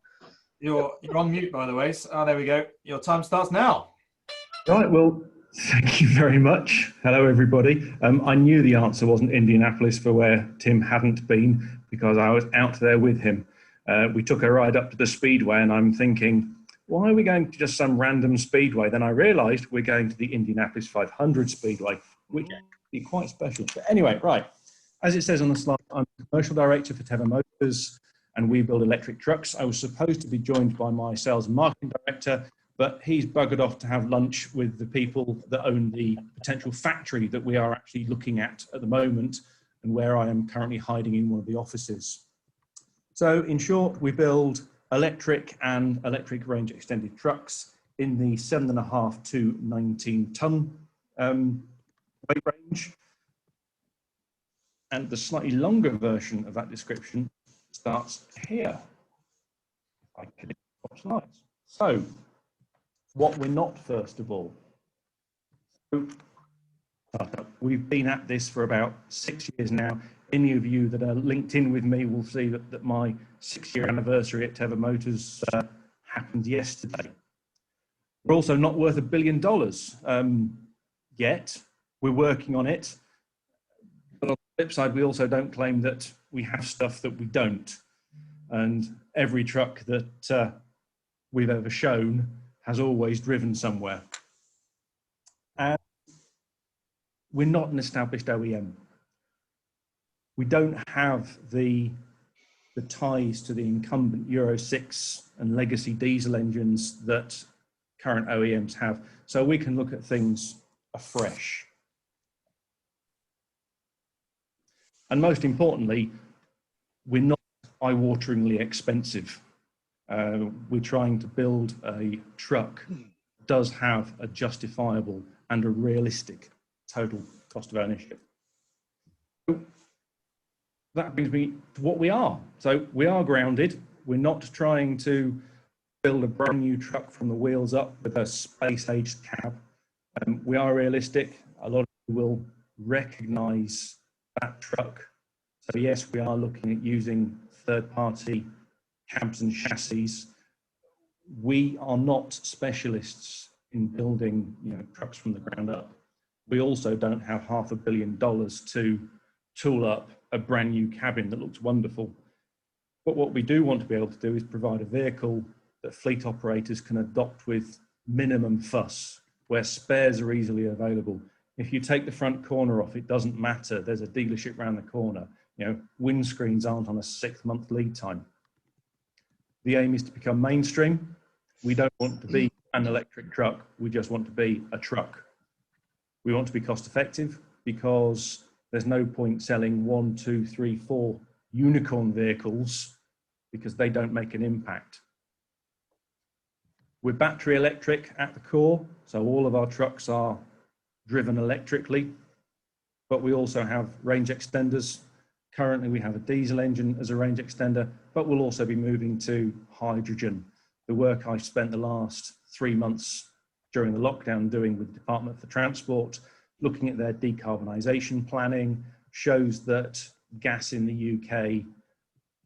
You're on mute, by the way. So, there we go. Your time starts now. Right, well, thank you very much. Hello, everybody. I knew the answer wasn't Indianapolis for where Tim hadn't been, because I was out there with him. We took a ride up to the speedway, and I'm thinking, why are we going to just some random speedway? Then I realised we're going to the Indianapolis 500 speedway, which is quite special. But anyway, right, as it says on the slide, I'm the commercial director for Tevva Motors, and we build electric trucks. I was supposed to be joined by my sales and marketing director, but he's buggered off to have lunch with the people that own the potential factory that we are actually looking at the moment, and where I am currently hiding in one of the offices. So in short, we build electric and electric range extended trucks in the 7.5 to 19 ton weight range. And the slightly longer version of that description starts here. I can swap slides. So, what we're not, first of all. So, we've been at this for about 6 years now. Any of you that are linked in with me will see that my 6-year anniversary at Tevva Motors happened yesterday. We're also not worth $1 billion yet. We're working on it. But on the flip side, we also don't claim that we have stuff that we don't. And every truck that we've ever shown has always driven somewhere. And we're not an established OEM. We don't have the ties to the incumbent Euro 6 and legacy diesel engines that current OEMs have. So we can look at things afresh. And most importantly, we're not eye-wateringly expensive. We're trying to build a truck that does have a justifiable and a realistic total cost of ownership. That brings me to what we are. So we are grounded. We're not trying to build a brand new truck from the wheels up with a space-aged cab. We are realistic. A lot of you will recognize that truck. So yes, we are looking at using third-party cabs and chassis. We are not specialists in building, trucks from the ground up. We also don't have $500 million to tool up a brand new cabin that looks wonderful. But what we do want to be able to do is provide a vehicle that fleet operators can adopt with minimum fuss, where spares are easily available. If you take the front corner off, it doesn't matter. There's a dealership around the corner. Windscreens aren't on a 6-month lead time. The aim is to become mainstream. We don't want to be an electric truck. We just want to be a truck. We want to be cost effective, because there's no point selling 1, 2, 3, 4 unicorn vehicles because they don't make an impact. We're battery electric at the core, so all of our trucks are driven electrically, but we also have range extenders. Currently, we have a diesel engine as a range extender, but we'll also be moving to hydrogen. The work I spent the last 3 months during the lockdown doing with the Department for Transport, looking at their decarbonisation planning, shows that gas in the UK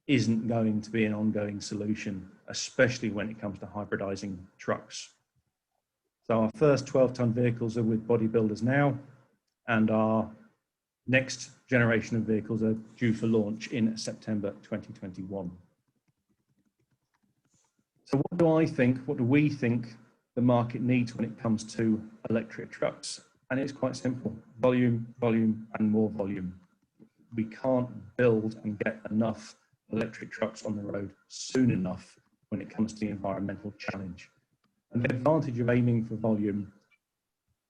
isn't going to be an ongoing solution, especially when it comes to hybridising trucks. So our first 12-tonne vehicles are with bodybuilders now, and our next generation of vehicles are due for launch in September 2021. So what do we think the market needs when it comes to electric trucks? And it's quite simple: volume, volume, and more volume. We can't build and get enough electric trucks on the road soon enough when it comes to the environmental challenge. And the advantage of aiming for volume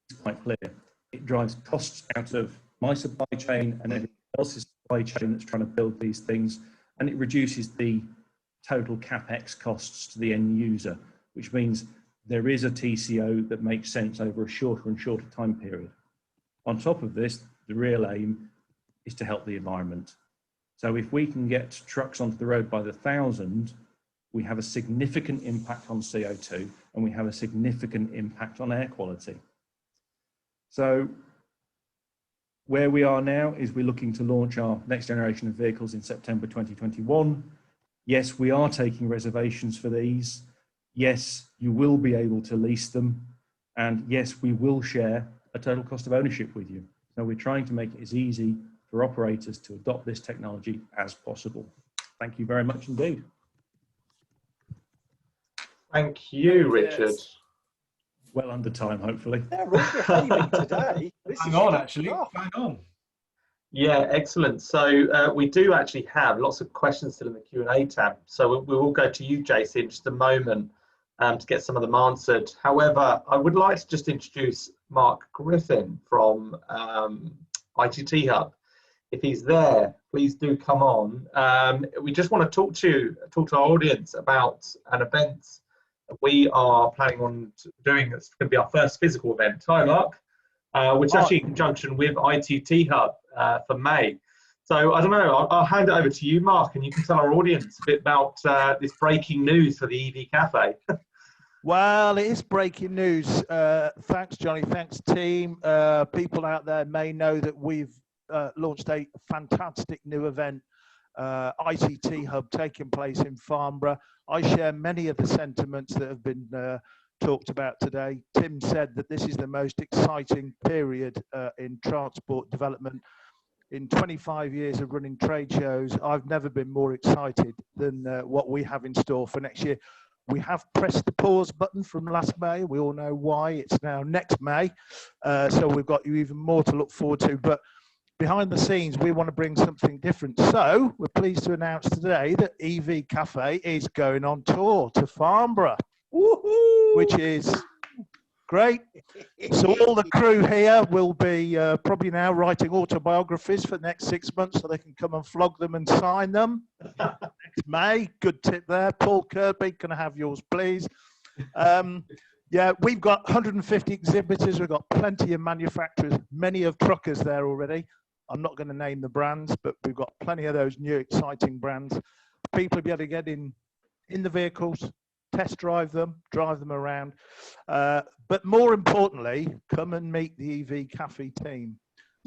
is quite clear. It drives costs out of my supply chain and everyone else's supply chain that's trying to build these things, and it reduces the total capex costs to the end user, which means there is a TCO that makes sense over a shorter and shorter time period. On top of this, the real aim is to help the environment. So if we can get trucks onto the road by the 1,000, we have a significant impact on CO2 and we have a significant impact on air quality. So where we are now is we're looking to launch our next generation of vehicles in September 2021. Yes, we are taking reservations for these. Yes, you will be able to lease them. And yes, we will share a total cost of ownership with you. So we're trying to make it as easy for operators to adopt this technology as possible. Thank you very much indeed. Thank you, Richard. Well under time, hopefully. They're all behaving today. Hang on, actually. Hang on. Yeah, excellent. So we do actually have lots of questions still in the Q&A tab. So we will go to you, JC, in just a moment to get some of them answered. However, I would like to just introduce Mark Griffin from ITT Hub. If he's there, please do come on. We just want to talk to our audience about an event that we are planning on doing. It's going to be our first physical event. Hi, Mark. Which is actually in conjunction with ITT Hub for May. So I don't know, I'll hand it over to you, Mark, and you can tell our audience a bit about this breaking news for the EV Café. Well, it is breaking news. Thanks, Johnny. Thanks, team. People out there may know that we've launched a fantastic new event, ITT Hub, taking place in Farnborough. I share many of the sentiments that have been talked about today. Tim said that this is the most exciting period in transport development. In 25 years of running trade shows, I've never been more excited than what we have in store for next year. We have pressed the pause button from last May. We all know why. It's now next May. So we've got you even more to look forward to. But behind the scenes, we want to bring something different. So we're pleased to announce today that EV Café is going on tour to Farnborough. Woohoo! Which is great. So all the crew here will be probably now writing autobiographies for the next 6 months so they can come and flog them and sign them. Next May, good tip there. Paul Kirby, can I have yours, please? Yeah, we've got 150 exhibitors. We've got plenty of manufacturers, many of truckers there already. I'm not going to name the brands, but we've got plenty of those new exciting brands. People will be able to get in the vehicles, test drive them around, but more importantly, come and meet the EV Café team.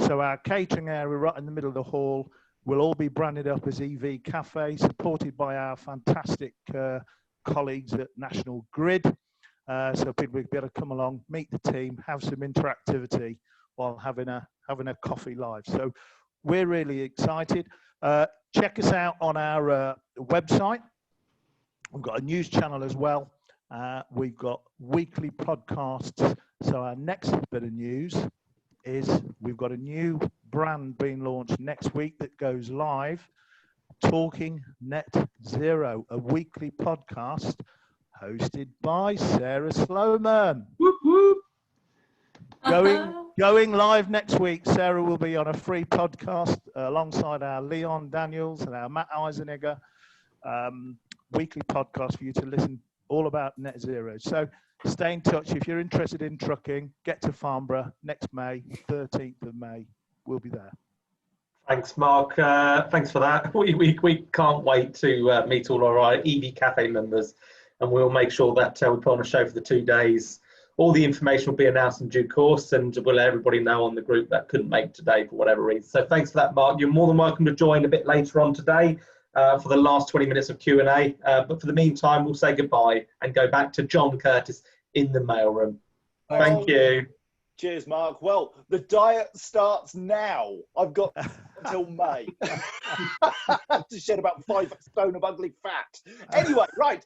So our catering area right in the middle of the hall will all be branded up as EV Café, supported by our fantastic colleagues at National Grid. So people will be able to come along, meet the team, have some interactivity while having a coffee live. So we're really excited. Check us out on our website. We've got a news channel as well. We've got weekly podcasts. So our next bit of news is we've got a new brand being launched next week that goes live, Talking Net Zero, a weekly podcast hosted by Sarah Sloman. Whoop, whoop. Going live next week. Sarah will be on a free podcast alongside our Leon Daniels and our Matt Eisenegger. Weekly podcast for you to listen all about net zero. So stay in touch. If you're interested in trucking, get to Farnborough next May, 13th of May. We'll be there. Thanks, Mark. Thanks for that. We can't wait to meet all our EV Café members, and we'll make sure that we put on a show for the 2 days. All the information will be announced in due course, and we'll let everybody know on the group that couldn't make today for whatever reason. So thanks for that, Mark. You're more than welcome to join a bit later on today for the last 20 minutes of Q&A. But for the meantime, we'll say goodbye and go back to John Curtis in the mailroom. Thank you. Cheers, Mark. Well, the diet starts now. I've got until May to shed about 5 stone of ugly fat. Anyway, right.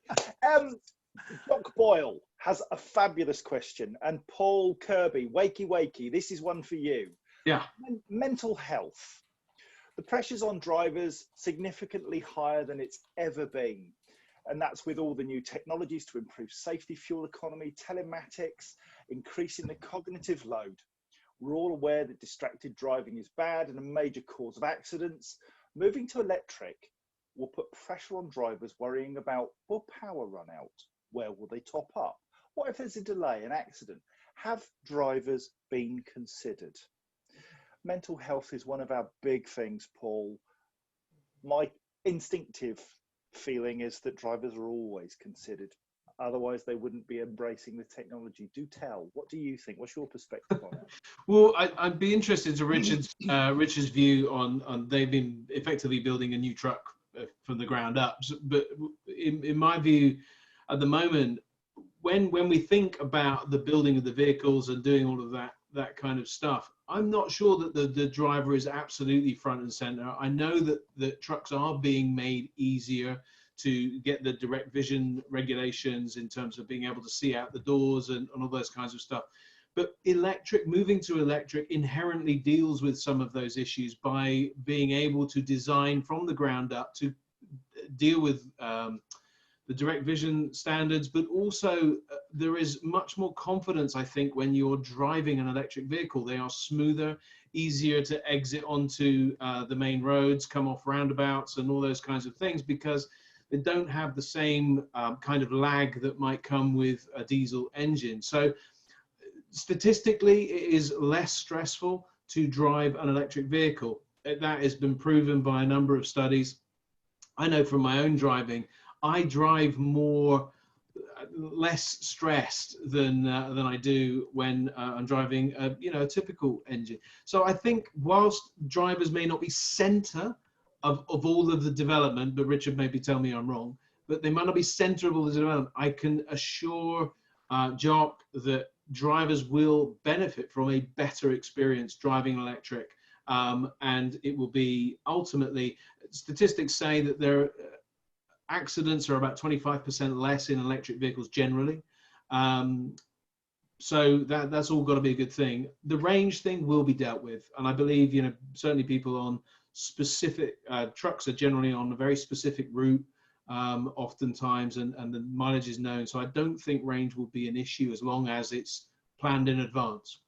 Doc Boyle has a fabulous question, and Paul Kirby, wakey, this is one for you. Yeah. Mental health. The pressures on drivers significantly higher than it's ever been. And that's with all the new technologies to improve safety, fuel economy, telematics, increasing the cognitive load. We're all aware that distracted driving is bad and a major cause of accidents. Moving to electric will put pressure on drivers worrying about, will power run out? Where will they top up? What if there's a delay, an accident? Have drivers been considered? Mental health is one of our big things, Paul. My instinctive feeling is that drivers are always considered. Otherwise, they wouldn't be embracing the technology. Do tell. What do you think? What's your perspective on it? Well, I'd be interested to Richard's view on they've been effectively building a new truck from the ground up. But in my view, at the moment, when we think about the building of the vehicles and doing all of that kind of stuff, I'm not sure that the driver is absolutely front and center. I know that the trucks are being made easier to get the direct vision regulations in terms of being able to see out the doors and all those kinds of stuff. But moving to electric inherently deals with some of those issues by being able to design from the ground up to deal with the direct vision standards, but also there is much more confidence, I think, when you're driving an electric vehicle. They are smoother, easier to exit onto the main roads, come off roundabouts and all those kinds of things, because they don't have the same kind of lag that might come with a diesel engine. So statistically, it is less stressful to drive an electric vehicle. That has been proven by a number of studies. I know from my own driving, I drive less stressed than I do when I'm driving a typical engine. So I think whilst drivers may not be center of all of the development, but Richard maybe tell me I'm wrong, but they might not be center of all the development, I can assure Jock that drivers will benefit from a better experience driving electric, and it will be ultimately, statistics say that there accidents are about 25% less in electric vehicles generally. So that's all got to be a good thing. The range thing will be dealt with. And I believe, certainly people on specific trucks are generally on a very specific route oftentimes, and the mileage is known. So I don't think range will be an issue as long as it's planned in advance.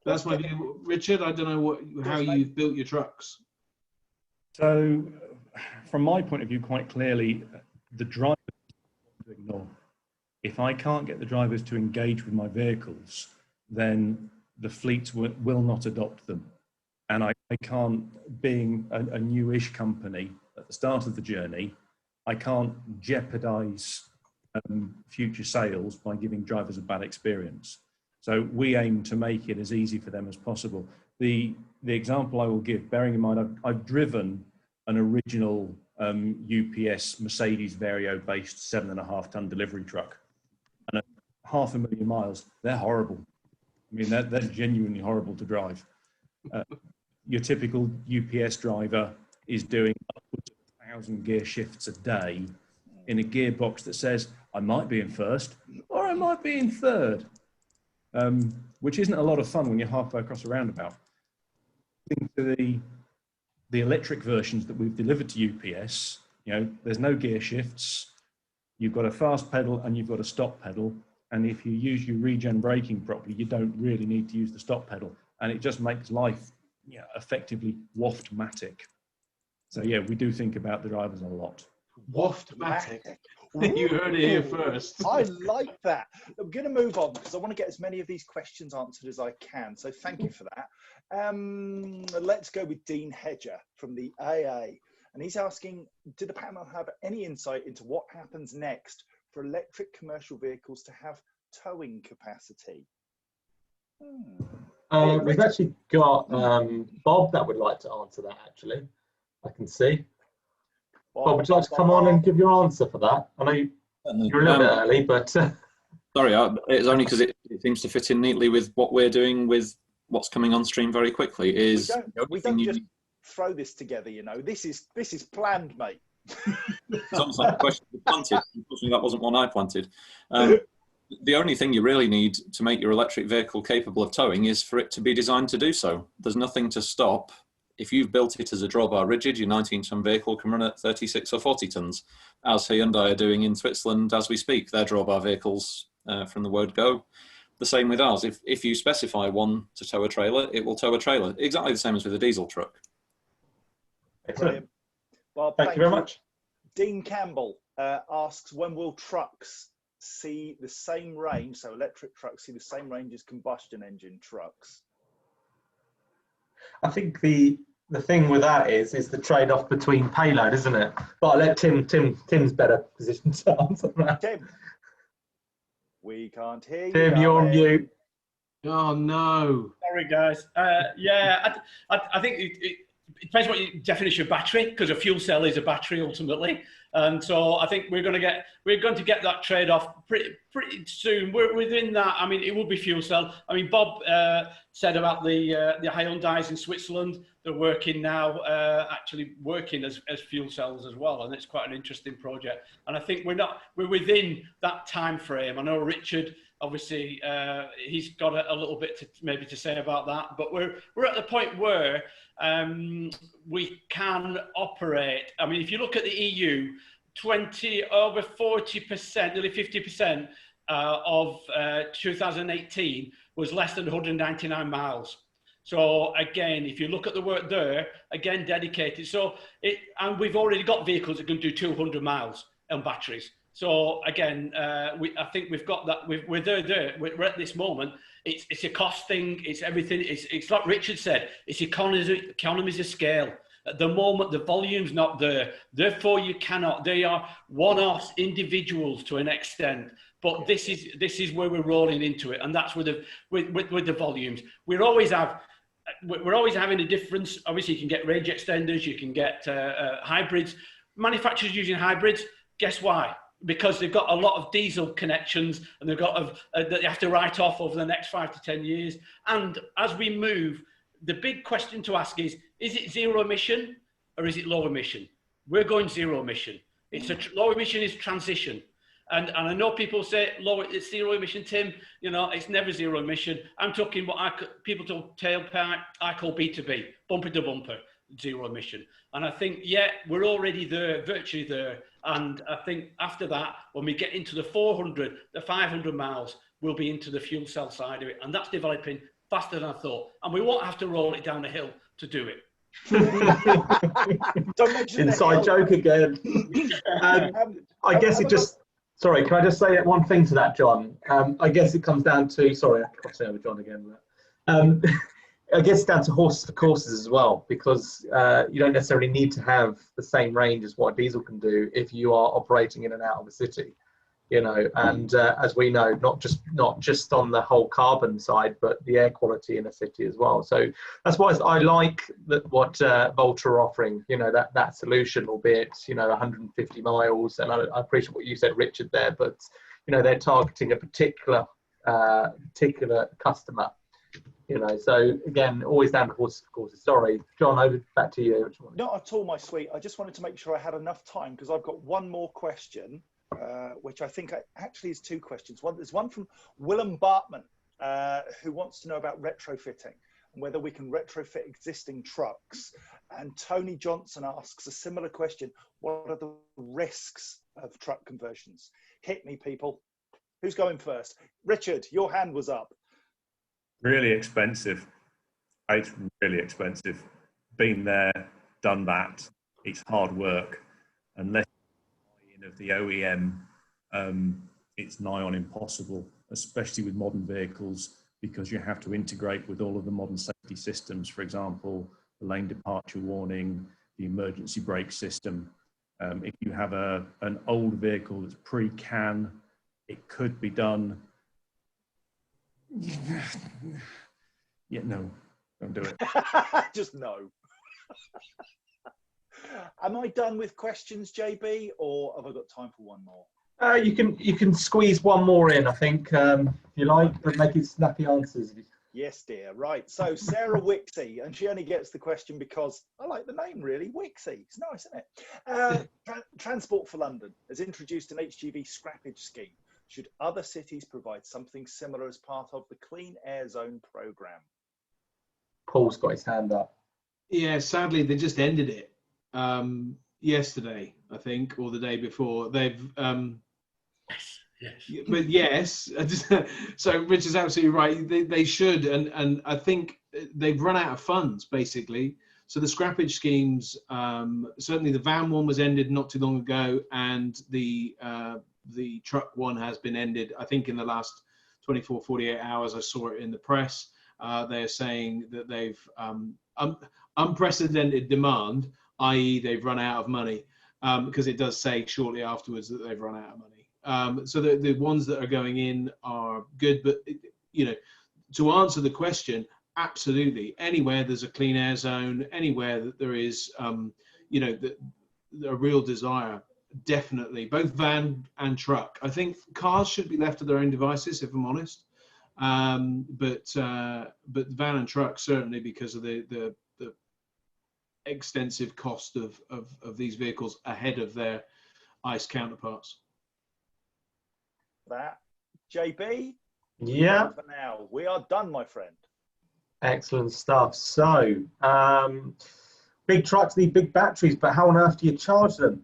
That's my view. Richard, I don't know how you've built your trucks. So from my point of view, quite clearly, the drivers to ignore. If I can't get the drivers to engage with my vehicles, then the fleets will not adopt them. And I can't, being a newish company at the start of the journey, I can't jeopardize future sales by giving drivers a bad experience. So we aim to make it as easy for them as possible. The example I will give, bearing in mind I've driven an original UPS Mercedes Vario based 7.5-ton delivery truck, and at 500,000 miles, they're horrible. I mean, they're genuinely horrible to drive. Your typical UPS driver is doing upwards of 1,000 gear shifts a day in a gearbox that says, I might be in first or I might be in third, which isn't a lot of fun when you're halfway across a roundabout. Think to the electric versions that we've delivered to UPS, there's no gear shifts. You've got a fast pedal and you've got a stop pedal. And if you use your regen braking properly, you don't really need to use the stop pedal. And it just makes life effectively waft-matic. So yeah, we do think about the drivers a lot. Waft-matic. You heard it here first. I like that. I'm going to move on because I want to get as many of these questions answered as I can. So thank you for that. Let's go with Dean Hedger from the AA. And he's asking, do the panel have any insight into what happens next for electric commercial vehicles to have towing capacity? We've actually got Bob that would like to answer that, actually. I can see. Bob, would you like to come on and give your answer for that? I know you're a little bit early, but... Sorry, it's only because it seems to fit in neatly with what we're doing with what's coming on stream very quickly. We don't just throw this together, you know. This is planned, mate. It's almost like a question you planted. Unfortunately, that wasn't one I planted. The only thing you really need to make your electric vehicle capable of towing is for it to be designed to do so. There's nothing to stop. If you've built it as a drawbar rigid, your 19-ton vehicle can run at 36 or 40 tons, as Hyundai are doing in Switzerland as we speak. Their drawbar vehicles from the word go. The same with ours. If you specify one to tow a trailer, it will tow a trailer. Exactly the same as with a diesel truck. Excellent. Well, thank you very much. Dean Campbell asks, when will trucks see the same range, so electric trucks see the same range as combustion engine trucks? I think the thing with that is the trade-off between payload, isn't it? But I'll let Tim's better positioned to answer that. Tim, we can't hear you. Tim, you're on mute. Oh no! Sorry, guys. Yeah, I think it depends what your definition of battery, because a fuel cell is a battery ultimately, and so I think we're going to get that trade-off pretty soon. We're within that. I mean, it will be fuel cell. I mean, Bob said about the Hyundais in Switzerland. They're working now, actually working as fuel cells as well, and it's quite an interesting project. And I think we're within that time frame. I know Richard, obviously, he's got a little bit to say about that, but we're at the point where we can operate. I mean, if you look at the EU, over 40%, nearly 50% of 2018 was less than 199 miles. So again, if you look at the work there, again, dedicated. So and we've already got vehicles that can do 200 miles on batteries. So again, I think we've got that. We're there. We're at this moment. It's a cost thing. It's everything. It's like Richard said. It's economies of scale. At the moment, the volume's not there. Therefore, you cannot. They are one-offs, individuals to an extent. But this is where we're rolling into it, and that's with the volumes. We're always having a difference. Obviously, you can get range extenders. You can get hybrids. Manufacturers using hybrids. Guess why? Because they've got a lot of diesel connections, and they've got that they have to write off over the next 5 to 10 years. And as we move, the big question to ask is it zero emission or is it low emission? We're going zero emission. Low emission is transition. And I know people say it's zero emission, Tim. You know, it's never zero emission. I'm talking what people talk tailpipe. I call B2B, bumper to bumper, zero emission. And I think, yeah, we're already there, virtually there. And I think after that, when we get into the 400, the 500 miles, we'll be into the fuel cell side of it. And that's developing faster than I thought. And we won't have to roll it down the hill to do it. Inside joke again. I guess it just... Sorry, can I just say one thing to that, John? I guess it comes down to... Sorry, I can't say over John again. I guess it's down to horses for courses as well, because you don't necessarily need to have the same range as what a diesel can do if you are operating in and out of a city, you know. And as we know, not just on the whole carbon side, but the air quality in a city as well. So that's why I like what Volta are offering, you know, that solution, albeit, you know, 150 miles. And I appreciate what you said, Richard, there, but you know, they're targeting a particular customer. You know, so again, always down to horses for courses. Sorry, John, back to you. Not at all, my sweet. I just wanted to make sure I had enough time because I've got one more question, which I think actually is two questions. There's one from Willem Bartman, who wants to know about retrofitting and whether we can retrofit existing trucks. And Tony Johnson asks a similar question. What are the risks of truck conversions? Hit me, people. Who's going first? Richard, your hand was up. Really expensive. It's really expensive. Been there, done that. It's hard work. Unless you buy of the OEM, it's nigh on impossible, especially with modern vehicles, because you have to integrate with all of the modern safety systems. For example, the lane departure warning, the emergency brake system. If you have an old vehicle that's pre-CAN, it could be done. Yeah, no, don't do it. Just no. Am I done with questions, JB, or have I got time for one more? You can squeeze one more in, I think, if you like, but make it snappy answers. Yes, dear. Right. So Sarah Wixie, and she only gets the question because I like the name, really. Wixie. It's nice, isn't it? Transport for London has introduced an HGV scrappage scheme. Should other cities provide something similar as part of the Clean Air Zone programme? Paul's got his hand up. Yeah, sadly, they just ended it yesterday, I think, or the day before. They've Yes. but yes, so Rich is absolutely right. They should, and I think they've run out of funds basically. So the scrappage schemes, certainly the van one was ended not too long ago, and the truck one has been ended. I think in the last 24, 48 hours, I saw it in the press. They're saying that they've unprecedented demand, i.e. they've run out of money, because it does say shortly afterwards that they've run out of money. So the ones that are going in are good, but you know, to answer the question, absolutely. Anywhere there's a clean air zone, anywhere that there is, you know, a real desire, definitely, both van and truck. I think cars should be left to their own devices, if I'm honest. But van and truck certainly, because of the extensive cost of these vehicles ahead of their ICE counterparts. That JB. Yeah. For now, we are done, my friend. Excellent stuff. So, big trucks need big batteries, but how on earth do you charge them?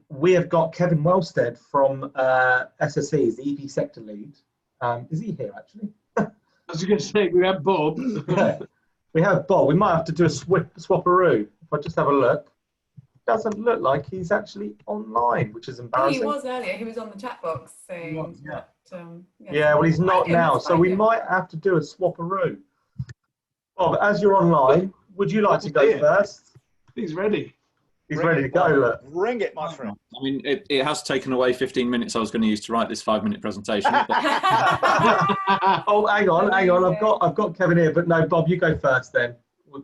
We have got Kevin Welstead from SSE, he's the EV sector lead. Is he here actually? I was going to say, we have Bob. Yeah, we have Bob. We might have to do a swap-a-roo. If I just have a look. Doesn't look like he's actually online, which is embarrassing. He was earlier. He was on the chat box saying, yeah. Yeah, Well, he's not now, so we might have to do a swap-a-roo. Bob, as you're online, would you like to go first? He's ready. He's ready to go. Look, ring it, my friend. I mean, it has taken away 15 minutes I was going to use to write this 5-minute presentation. Oh, hang on. I've got Kevin here, but no, Bob, you go first then.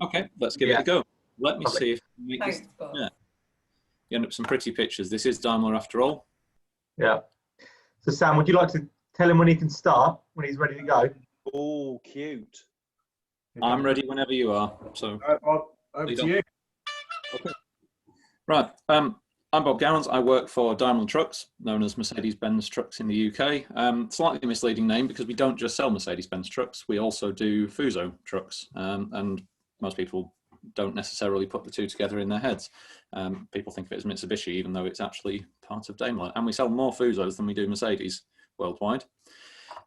Okay, let's give it a go. Let me see if we make Thanks, this. Bob. Yeah. You end up some pretty pictures. This is Daimler after all. Yeah. So Sam, would you like to tell him when he can start, when he's ready to go? Oh, cute. I'm ready whenever you are. So Over to you. Okay. Right. I'm Bob Gowans. I work for Daimler Trucks, known as Mercedes-Benz Trucks in the UK. Slightly misleading name because we don't just sell Mercedes-Benz trucks. We also do Fuso trucks, and most people don't necessarily put the two together in their heads. People think of it as Mitsubishi, even though it's actually part of Daimler. And we sell more Fusos than we do Mercedes worldwide.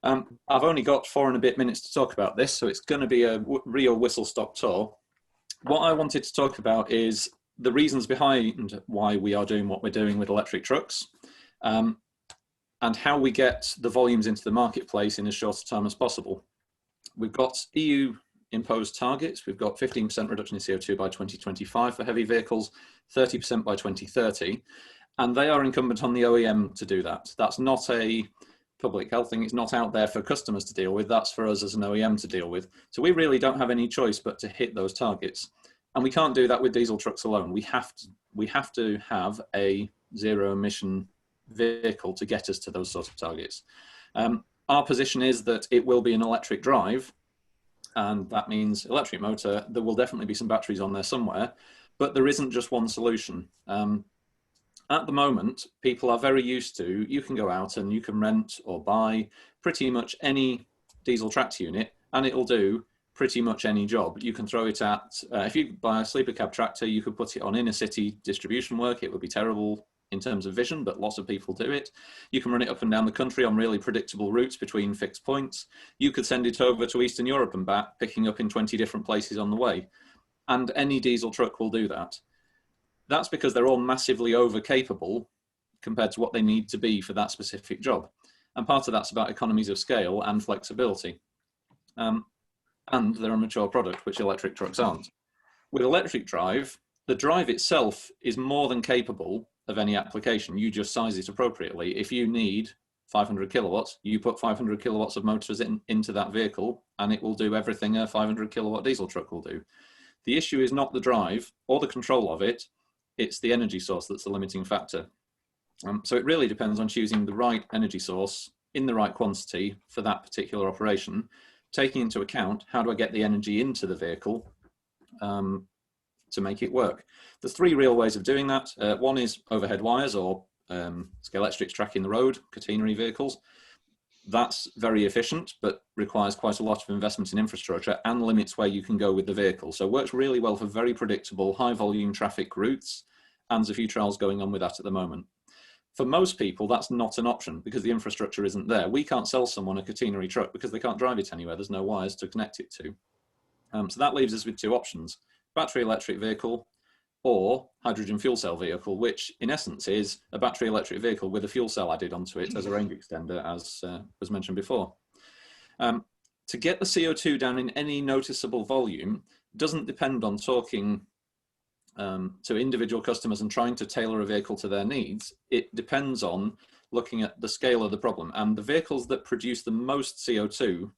I've only got 4 and a bit minutes to talk about this, so it's going to be a real whistle-stop tour. What I wanted to talk about is the reasons behind why we are doing what we're doing with electric trucks, and how we get the volumes into the marketplace in as short a time as possible. We've got EU imposed targets. We've got 15% reduction in CO2 by 2025 for heavy vehicles, 30% by 2030, and they are incumbent on the OEM to do that. That's not a public health thing. It's not out there for customers to deal with. That's for us as an OEM to deal with. So we really don't have any choice but to hit those targets. And we can't do that with diesel trucks alone. We have to have a zero emission vehicle to get us to those sorts of targets. Our position is that it will be an electric drive, and that means electric motor. There will definitely be some batteries on there somewhere, but there isn't just one solution. At the moment, people are very used to, you can go out and you can rent or buy pretty much any diesel tractor unit, and it'll do pretty much any job. You can throw it at, if you buy a sleeper cab tractor, you could put it on inner city distribution work. It would be terrible in terms of vision, but lots of people do it. You can run it up and down the country on really predictable routes between fixed points. You could send it over to Eastern Europe and back, picking up in 20 different places on the way. And any diesel truck will do that. That's because they're all massively over capable compared to what they need to be for that specific job. And part of that's about economies of scale and flexibility. And they're a mature product, which electric trucks aren't. With electric drive, the drive itself is more than capable of any application. You just size it appropriately. If you need 500 kilowatts, you put 500 kilowatts of motors into that vehicle, and it will do everything a 500 kilowatt diesel truck will do. The issue is not the drive or the control of it, it's the energy source that's the limiting factor. So it really depends on choosing the right energy source in the right quantity for that particular operation, taking into account how do I get the energy into the vehicle to make it work. There's three real ways of doing that. One is overhead wires or scalextrics tracking the road, catenary vehicles. That's very efficient, but requires quite a lot of investment in infrastructure and limits where you can go with the vehicle. So it works really well for very predictable, high volume traffic routes, and there's a few trials going on with that at the moment. For most people, that's not an option because the infrastructure isn't there. We can't sell someone a catenary truck because they can't drive it anywhere. There's no wires to connect it to. So that leaves us with two options: battery electric vehicle or hydrogen fuel cell vehicle, which in essence is a battery electric vehicle with a fuel cell added onto it as a range extender, as was mentioned before. To get the CO2 down in any noticeable volume doesn't depend on talking to individual customers and trying to tailor a vehicle to their needs. It depends on looking at the scale of the problem. And the vehicles that produce the most CO2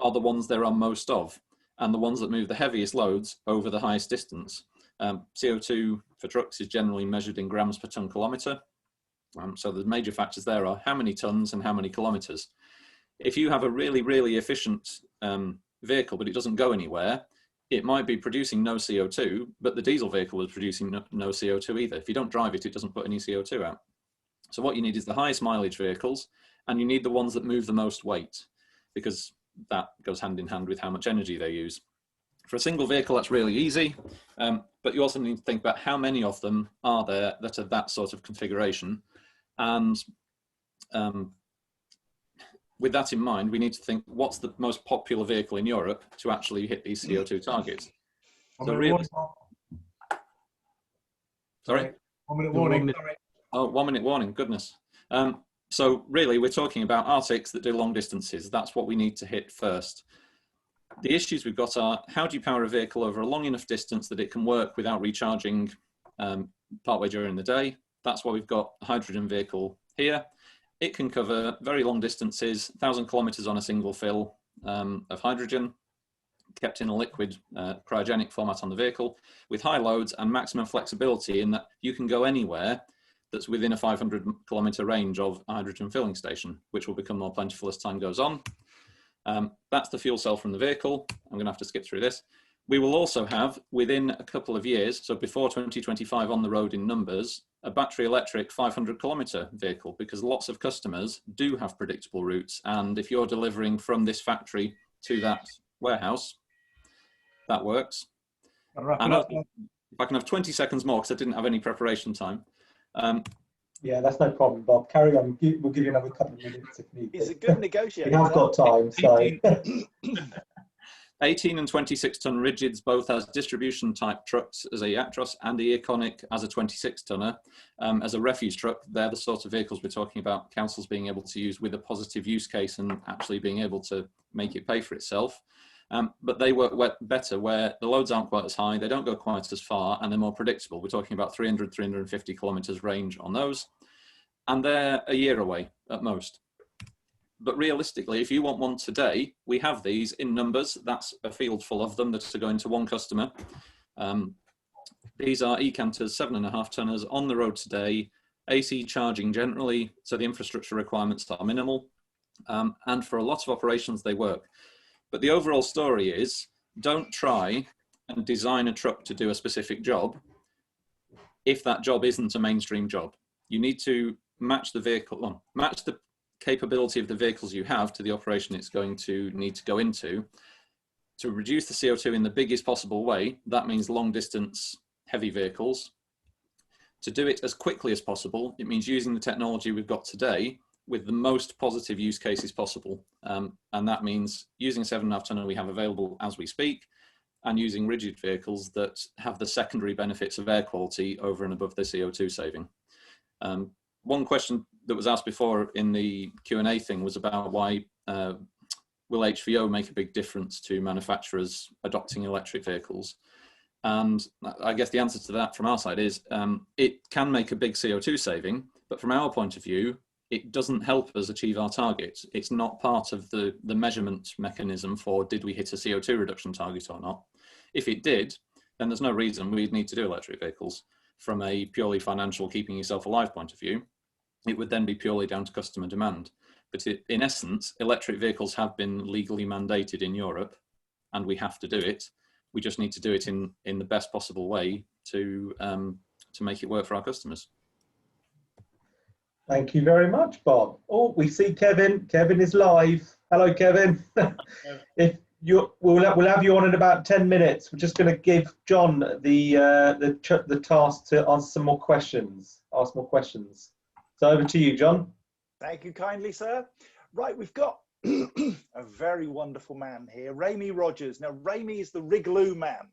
are the ones there are most of, and the ones that move the heaviest loads over the highest distance. CO2 for trucks is generally measured in grams per ton kilometre. So the major factors there are how many tons and how many kilometres. If you have a really, really efficient vehicle, but it doesn't go anywhere, it might be producing no CO2, but the diesel vehicle is producing no CO2 either. If you don't drive it, it doesn't put any CO2 out. So what you need is the highest mileage vehicles, and you need the ones that move the most weight, because that goes hand in hand with how much energy they use. For a single vehicle, that's really easy, but you also need to think about how many of them are there that are that sort of configuration. And with that in mind, we need to think what's the most popular vehicle in Europe to actually hit these CO2 targets. So really, sorry? 1 minute warning. Sorry. Oh, 1 minute warning, goodness. So really, we're talking about Arctics that do long distances. That's what we need to hit first. The issues we've got are, how do you power a vehicle over a long enough distance that it can work without recharging partway during the day? That's why we've got a hydrogen vehicle here. It can cover very long distances, 1,000 kilometers on a single fill of hydrogen, kept in a liquid cryogenic format on the vehicle, with high loads and maximum flexibility in that you can go anywhere that's within a 500 kilometer range of a hydrogen filling station, which will become more plentiful as time goes on. That's the fuel cell from the vehicle. I'm going to have to skip through this. We will also have, within a couple of years, so before 2025 on the road in numbers, a battery electric 500 kilometer vehicle, because lots of customers do have predictable routes. And if you're delivering from this factory to that warehouse, that works. And if I can have 20 seconds more, because I didn't have any preparation time. Yeah, that's no problem, Bob. Carry on. We'll give you another couple of minutes if need be. He's a good negotiator. We have got time, so. 18 and 26 ton rigids, both as distribution type trucks as a Actros, and the Econic as a 26 tonner. As a refuse truck, they're the sort of vehicles we're talking about councils being able to use with a positive use case and actually being able to make it pay for itself. But they work better where the loads aren't quite as high, they don't go quite as far, and they're more predictable. We're talking about 300, 350 kilometers range on those, and they're a year away at most. But realistically, if you want one today, we have these in numbers. That's a field full of them that are going to one customer. These are Ecanters 7.5 tonners on the road today, AC charging generally, so the infrastructure requirements are minimal. And for a lot of operations, they work. But the overall story is, don't try and design a truck to do a specific job if that job isn't a mainstream job. You need to match the vehicle, match the capability of the vehicles you have to the operation it's going to need to go into. To reduce the CO2 in the biggest possible way, that means long distance heavy vehicles. To do it as quickly as possible, it means using the technology we've got today with the most positive use cases possible. And that means using a 7.5 tonner we have available as we speak, and using rigid vehicles that have the secondary benefits of air quality over and above the CO2 saving. One question that was asked before in the Q&A thing was about why will HVO make a big difference to manufacturers adopting electric vehicles? And I guess the answer to that from our side is it can make a big CO2 saving, but from our point of view, it doesn't help us achieve our targets. It's not part of the measurement mechanism for did we hit a CO2 reduction target or not. If it did, then there's no reason we'd need to do electric vehicles. From a purely financial keeping yourself alive point of view, it would then be purely down to customer demand. But in essence, electric vehicles have been legally mandated in Europe, and we have to do it. We just need to do it in the best possible way to make it work for our customers. Thank you very much, Bob. Oh, we see Kevin. Kevin is live. Hello, Kevin. We'll have you on in about 10 minutes. We're just going to give John the task to answer some more questions. Ask more questions. So over to you, John. Thank you kindly, sir. Right, we've got a very wonderful man here, Ramy Rogers. Now, Ramy is the Wrigloo man.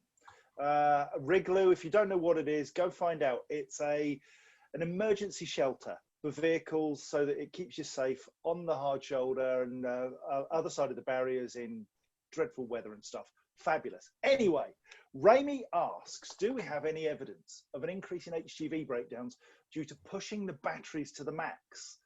Wrigloo, if you don't know what it is, go find out. It's an emergency shelter for vehicles so that it keeps you safe on the hard shoulder and other side of the barriers in dreadful weather and stuff. Fabulous. Anyway, Ramy asks, do we have any evidence of an increase in HGV breakdowns due to pushing the batteries to the max?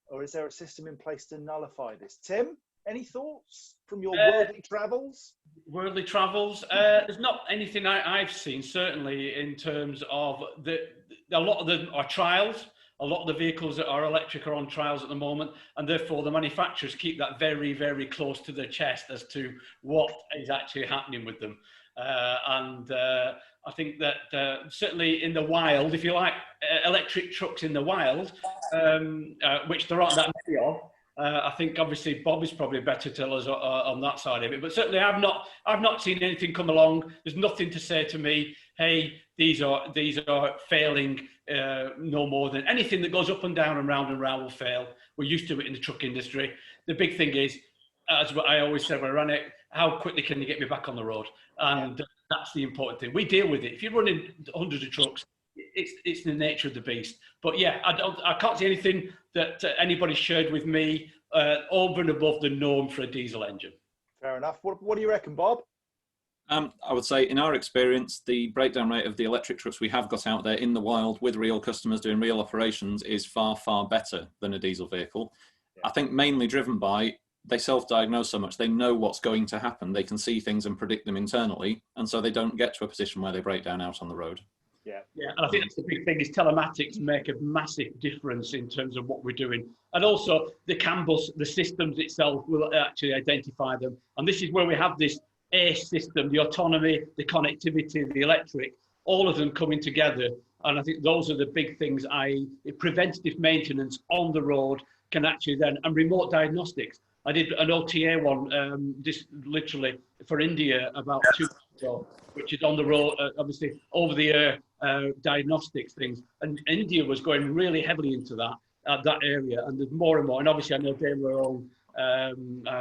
Or is there a system in place to nullify this? Tim, any thoughts from your worldly travels? Worldly travels? There's not anything I've seen, certainly, in terms of a lot of them are trials. A lot of the vehicles that are electric are on trials at the moment, and therefore the manufacturers keep that very, very close to their chest as to what is actually happening with them. I think that certainly in the wild, if you like, electric trucks in the wild, which there aren't that many of, I think obviously Bob is probably better to tell us on that side of it. But certainly I've not seen anything come along. There's nothing to say to me, hey, these are failing no more than anything that goes up and down and round will fail. We're used to it in the truck industry. The big thing is, as what I always say when I run it, how quickly can you get me back on the road? And that's the important thing. We deal with it. If you're running hundreds of trucks, it's the nature of the beast. But yeah, I can't see anything that anybody shared with me over and above the norm for a diesel engine. Fair enough. What do you reckon, Bob? I would say in our experience, the breakdown rate of the electric trucks we have got out there in the wild with real customers doing real operations is far, far better than a diesel vehicle. I think mainly driven by they self-diagnose so much, they know what's going to happen. They can see things and predict them internally. And so they don't get to a position where they break down out on the road. Yeah, and I think that's the big thing is telematics make a massive difference in terms of what we're doing. And also the Campbell, the systems itself will actually identify them. And this is where we have this ACE system, the autonomy, the connectivity, the electric, all of them coming together. And I think those are the big things, i.e. preventative maintenance on the road can actually then, and remote diagnostics. I did an OTA one just literally for India about 2 months ago, which is on the road, obviously over the air diagnostics things. And India was going really heavily into that area, and there's more and more. And obviously I know Daimler own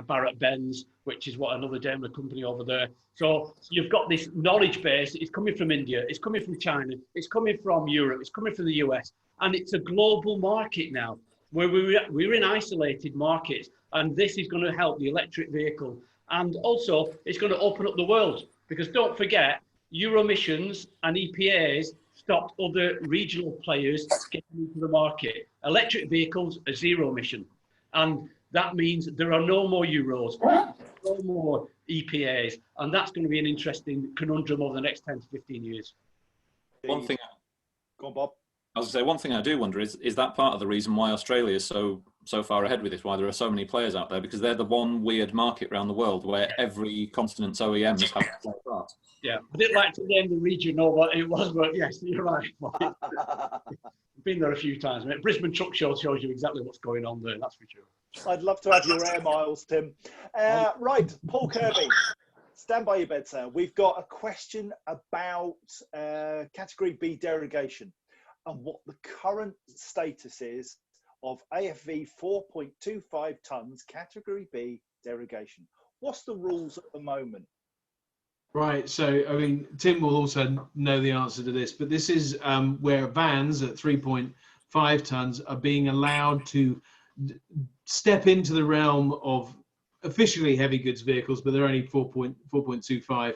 Barrett-Benz, which is what another Daimler company over there. So you've got this knowledge base. It's coming from India, it's coming from China, it's coming from Europe, it's coming from the US, and it's a global market now where we're in isolated markets. And this is going to help the electric vehicle. And also, it's going to open up the world. Because don't forget, Euro emissions and EPAs stopped other regional players getting into the market. Electric vehicles are zero emission. And that means there are no more Euros, no more EPAs. And that's going to be an interesting conundrum over the next 10 to 15 years. One thing, go on, Bob. I was going to say, one thing I do wonder is that part of the reason why Australia is so far ahead with this, why there are so many players out there, because they're the one weird market around the world where every continent's OEMs have to play a part. Yeah, I didn't like to name the region or what it was, but yes, you're right. I've been there a few times. Brisbane Truck Show shows you exactly what's going on there, that's for sure. I'd love to have your air miles, Tim. Right, Paul Kirby, stand by your bed, sir. We've got a question about Category B derogation and what the current status is of AFV 4.25 tonnes Category B derogation. What's the rules at the moment? Right. So, I mean, Tim will also know the answer to this, but this is where vans at 3.5 tons are being allowed to step into the realm of officially heavy goods vehicles, but they're only 4.25.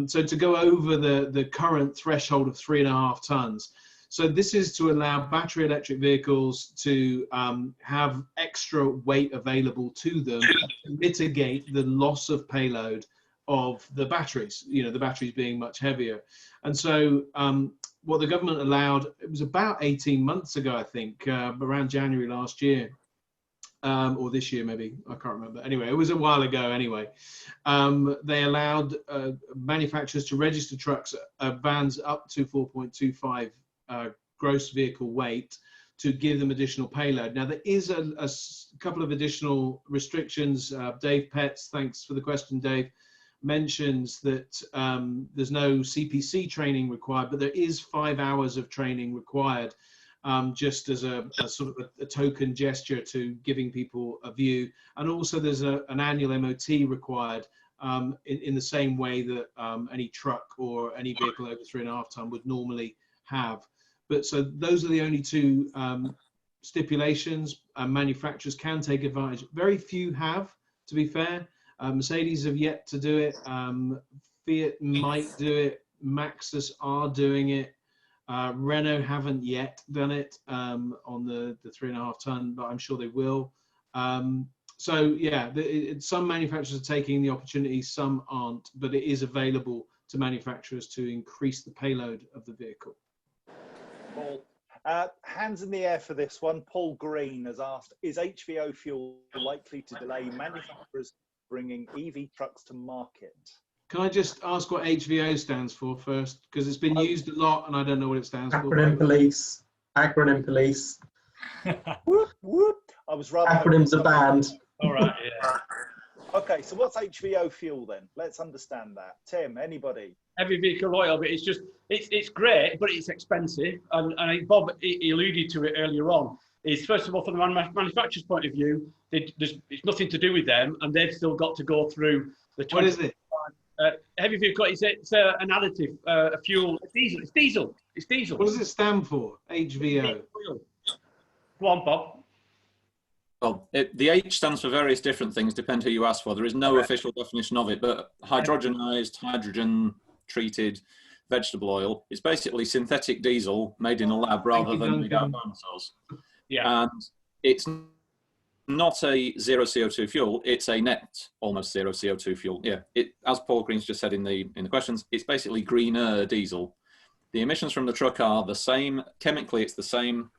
So to go over the current threshold of 3.5 tons. So this is to allow battery electric vehicles to have extra weight available to them to mitigate the loss of payload of the batteries, you know, the batteries being much heavier. And so what the government allowed, it was about 18 months ago, I think, around January last year, or this year maybe, I can't remember. Anyway, it was a while ago anyway. They allowed manufacturers to register trucks, vans up to 4.25 gross vehicle weight to give them additional payload. Now there is a couple of additional restrictions. Dave Petts, thanks for the question, Dave, mentions that there's no CPC training required, but there is 5 hours of training required, just as a sort of a token gesture to giving people a view. And also there's an annual MOT required in the same way that any truck or any vehicle over 3.5 ton would normally have. But so those are the only two stipulations. Manufacturers can take advantage. Very few have, to be fair. Mercedes have yet to do it. Fiat might do it. Maxus are doing it. Renault haven't yet done it on the 3.5 ton, but I'm sure they will. So yeah, some manufacturers are taking the opportunity, some aren't, but it is available to manufacturers to increase the payload of the vehicle. Paul, hands in the air for this one. Paul Green has asked, is HVO fuel likely to delay manufacturers bringing EV trucks to market? Can I just ask what HVO stands for first? Because it's been used a lot and I don't know what it stands for. Acronym police. Acronym police. Whoop, whoop. I was rather Acronyms are banned. All right, yeah. Okay, so what's HVO fuel then? Let's understand that. Tim, anybody? Heavy vehicle oil, but it's just, it's great, but it's expensive. And I think Bob he alluded to it earlier on, is first of all, from the manufacturer's point of view, it's nothing to do with them, and they've still got to go through the 20. What is it? Heavy vehicle, it's an additive, a fuel, it's diesel. What does it stand for, HVO? Go on, Bob. Well, the H stands for various different things, depend who you ask for. There is no official definition of it, but hydrogenized, hydrogen-treated vegetable oil is basically synthetic diesel made in a lab rather than made out of dinosaurs. Yeah. And it's not a zero CO2 fuel, it's a net almost zero CO2 fuel. Yeah, as Paul Green's just said in the questions, it's basically greener diesel. The emissions from the truck are the same. Chemically, it's the same.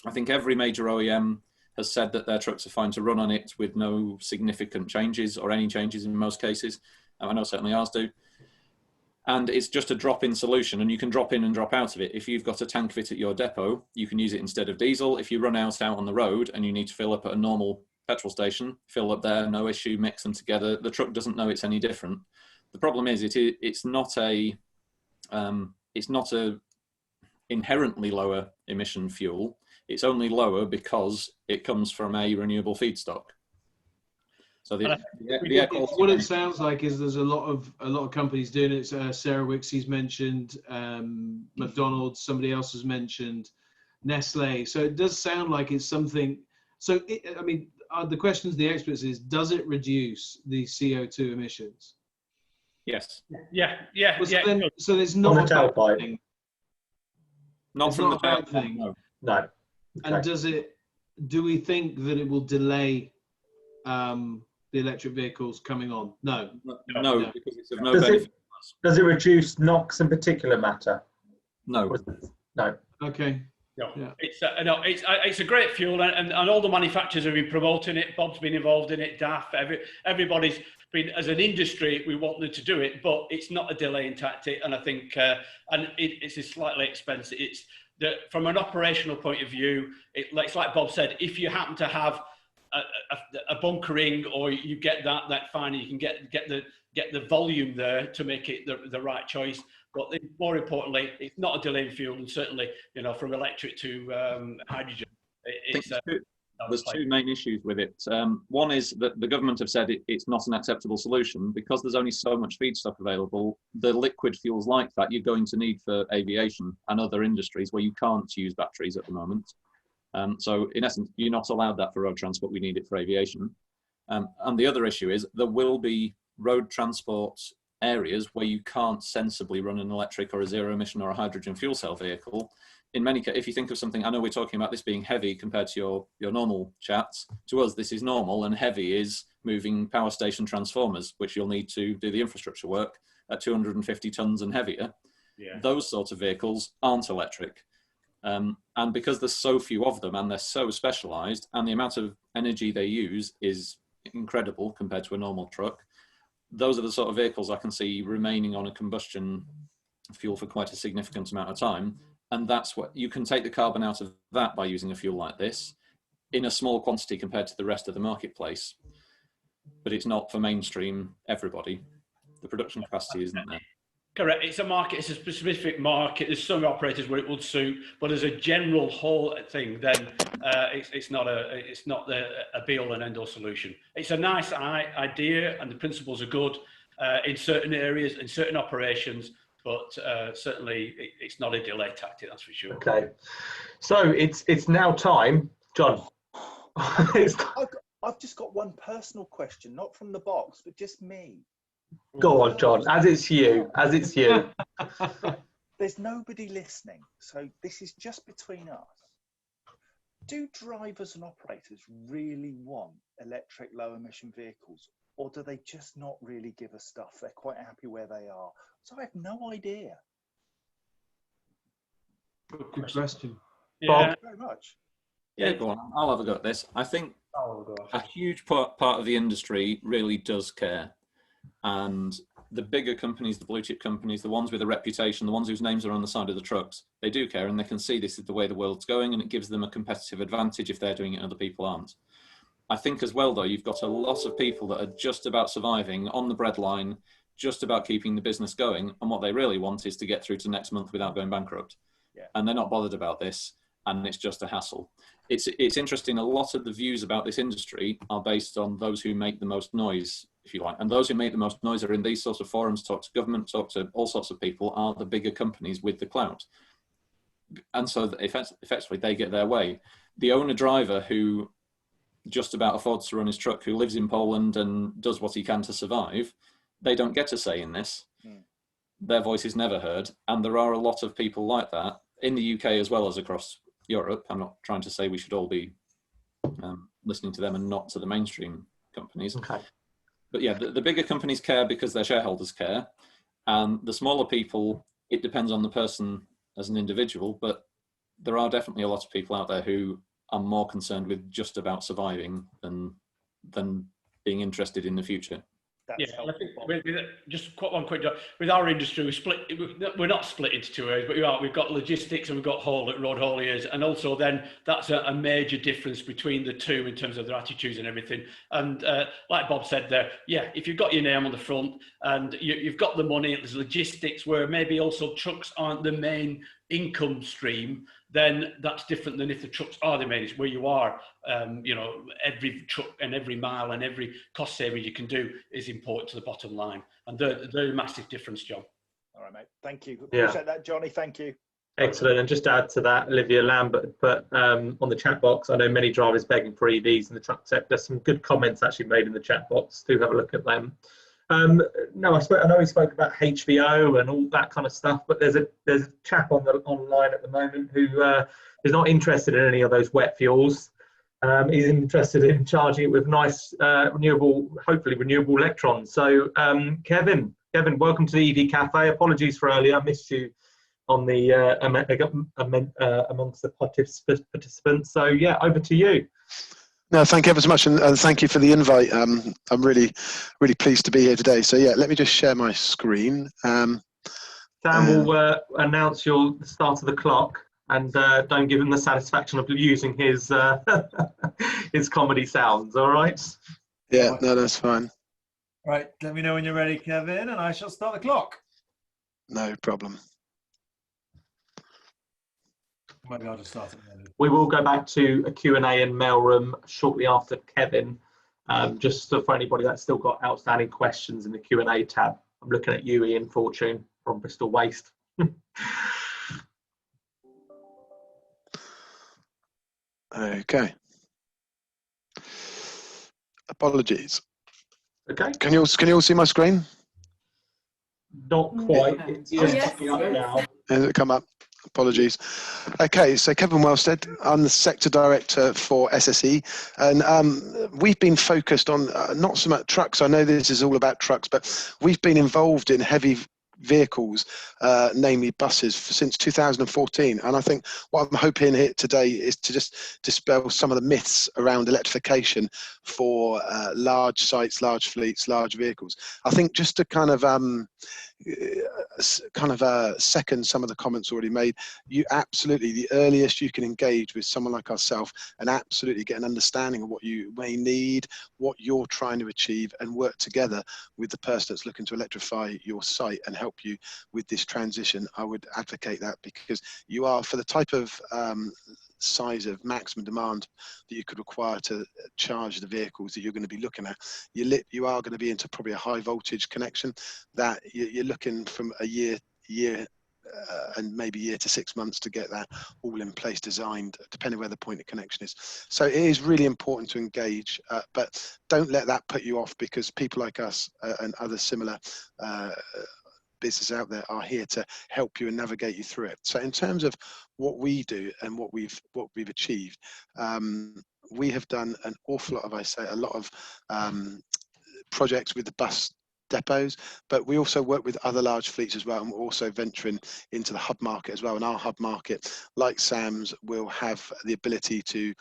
I think every major OEM has said that their trucks are fine to run on it with no significant changes or any changes in most cases. I know certainly ours do. And it's just a drop-in solution, and you can drop in and drop out of it. If you've got a tank fit at your depot, you can use it instead of diesel. If you run out on the road and you need to fill up at a normal petrol station, fill up there, no issue, mix them together. The truck doesn't know it's any different. The problem is it's not a inherently lower emission fuel. It's only lower because it comes from a renewable feedstock. So what it sounds like is there's a lot of companies doing it. Sarah Wixie's mentioned, McDonald's, somebody else has mentioned, Nestle. So it does sound like it's something. So I mean, the question to the experts is, does it reduce the CO2 emissions? Yes. Yeah. So it's not a bad thing. Not from the tailpipe. No. Okay. And do we think that it will delay the electric vehicles coming on? No, because it's of no benefit. Does it reduce NOx in particular matter? No. No. Okay. No, yeah. It's a great fuel, and all the manufacturers have been promoting it. Bob's been involved in it. DAF, everybody's been, as an industry, we want them to do it, but it's not a delaying tactic. And I think, it's slightly expensive. It's from an operational point of view, it's like Bob said. If you happen to have a bunkering, or you get that fine, you can get the volume there to make it the right choice. But more importantly, it's not a delaying fuel, and certainly, from electric to hydrogen, it's There's two main issues with it. One is that the government have said it's not an acceptable solution because there's only so much feedstock available. The liquid fuels like that you're going to need for aviation and other industries where you can't use batteries at the moment. So in essence, you're not allowed that for road transport. We need it for aviation. And the other issue is there will be road transport areas where you can't sensibly run an electric or a zero emission or a hydrogen fuel cell vehicle. In many cases, if you think of something, I know we're talking about this being heavy compared to your normal chats. To us, this is normal, and heavy is moving power station transformers, which you'll need to do the infrastructure work at 250 tons and heavier. Yeah. Those sorts of vehicles aren't electric. And because there's so few of them and they're so specialized and the amount of energy they use is incredible compared to a normal truck, those are the sort of vehicles I can see remaining on a combustion fuel for quite a significant amount of time. And that's what you can take the carbon out of that by using a fuel like this in a small quantity compared to the rest of the marketplace. But it's not for mainstream everybody. The production capacity isn't there. Correct. It's a market. It's a specific market. There's some operators where it would suit, but as a general whole thing, then it's not a be all and end all solution. It's a nice idea, and the principles are good in certain areas, in certain operations. But certainly, it's not a delay tactic, that's for sure. Okay, so it's now time, John. I've just got one personal question, not from the box, but just me. Go on, John. As it's you. There's nobody listening, so this is just between us. Do drivers and operators really want electric low-emission vehicles, or do they just not really give a stuff? They're quite happy where they are. So I have no idea. Good question. Yeah. Thank you very much. Yeah, go on. I'll have a go at this. I think a huge part of the industry really does care. And the bigger companies, the blue chip companies, the ones with a reputation, the ones whose names are on the side of the trucks, they do care, and they can see this is the way the world's going, and it gives them a competitive advantage if they're doing it and other people aren't. I think as well, though, you've got a lot of people that are just about surviving on the breadline, just about keeping the business going, and what they really want is to get through to next month without going bankrupt. Yeah. And they're not bothered about this, and it's just a hassle. It's interesting, a lot of the views about this industry are based on those who make the most noise, if you like, and those who make the most noise are in these sorts of forums, talk to government, talk to all sorts of people, are the bigger companies with the clout. And so effectively they get their way. The owner-driver who just about affords to run his truck, who lives in Poland and does what he can to survive, they don't get a say in this. Their voice is never heard, and there are a lot of people like that in the UK as well as across Europe. I'm not trying to say we should all be listening to them and not to the mainstream companies. Okay. But yeah, the bigger companies care because their shareholders care, and the smaller people, it depends on the person as an individual, but there are definitely a lot of people out there who are more concerned with just about surviving than being interested in the future. Yeah, I think just one quick job. With our industry, we're not split into two areas, but we've got logistics and we've got road hauliers, and also then that's a major difference between the two in terms of their attitudes and everything. And like Bob said there, yeah, if you've got your name on the front and you've got the money, there's logistics where maybe also trucks aren't the main income stream, then that's different than if the trucks are the main, where you are, every truck and every mile and every cost saving you can do is important to the bottom line. And they're a massive difference, John. All right, mate. Thank you. Appreciate Yeah. that, Johnny. Thank you. Excellent. And just to add to that, Olivia Lambert put on the chat box, I know many drivers begging for EVs in the truck sector. Some good comments actually made in the chat box. Do have a look at them. I know we spoke about HVO and all that kind of stuff, but there's a chap online at the moment who is not interested in any of those wet fuels. He's interested in charging it with nice hopefully renewable electrons. So Kevin, welcome to the EV Café. Apologies for earlier, I missed you on the amongst the participants. So yeah, over to you. No, thank you ever so much, and thank you for the invite. I'm really pleased to be here today. So yeah, let me just share my screen. Sam will announce the start of the clock, and don't give him the satisfaction of using his his comedy sounds. All right? Yeah, no, that's fine. Right, let me know when you're ready, Kevin, and I shall start the clock. No problem. Maybe I'll just start it early. We will go back to a Q&A and mailroom shortly after Kevin, just so for anybody that's still got outstanding questions in the Q&A tab. I'm looking at you, Ian Fortune from Bristol Waste. Okay. Apologies. Okay. Can you all see my screen? Not quite. Yeah. It's Oh, yes, popping up yes. now. Has it come up? Apologies. Okay, so Kevin Welstead, I'm the Sector Director for SSE, and we've been focused on not so much trucks. I know this is all about trucks, but we've been involved in heavy vehicles, namely buses, since 2014. And I think what I'm hoping here today is to just dispel some of the myths around electrification for large sites, large fleets, large vehicles. I think just to kind of second some of the comments already made, you absolutely, the earliest you can engage with someone like ourselves and absolutely get an understanding of what you may need, what you're trying to achieve, and work together with the person that's looking to electrify your site and help you with this transition. I would advocate that, because you are, for the type of size of maximum demand that you could require to charge the vehicles that you're going to be looking at, you are going to be into probably a high voltage connection that you're looking from a year and maybe year to 6 months to get that all in place, designed, depending where the point of connection is. So it is really important to engage, but don't let that put you off, because people like us and other similar businesses out there are here to help you and navigate you through it. So in terms of what we do and what we've achieved, we have done an awful lot of, a lot of projects with the bus depots, but we also work with other large fleets as well, and we're also venturing into the hub market as well. And our hub market, like Sam's, will have the ability to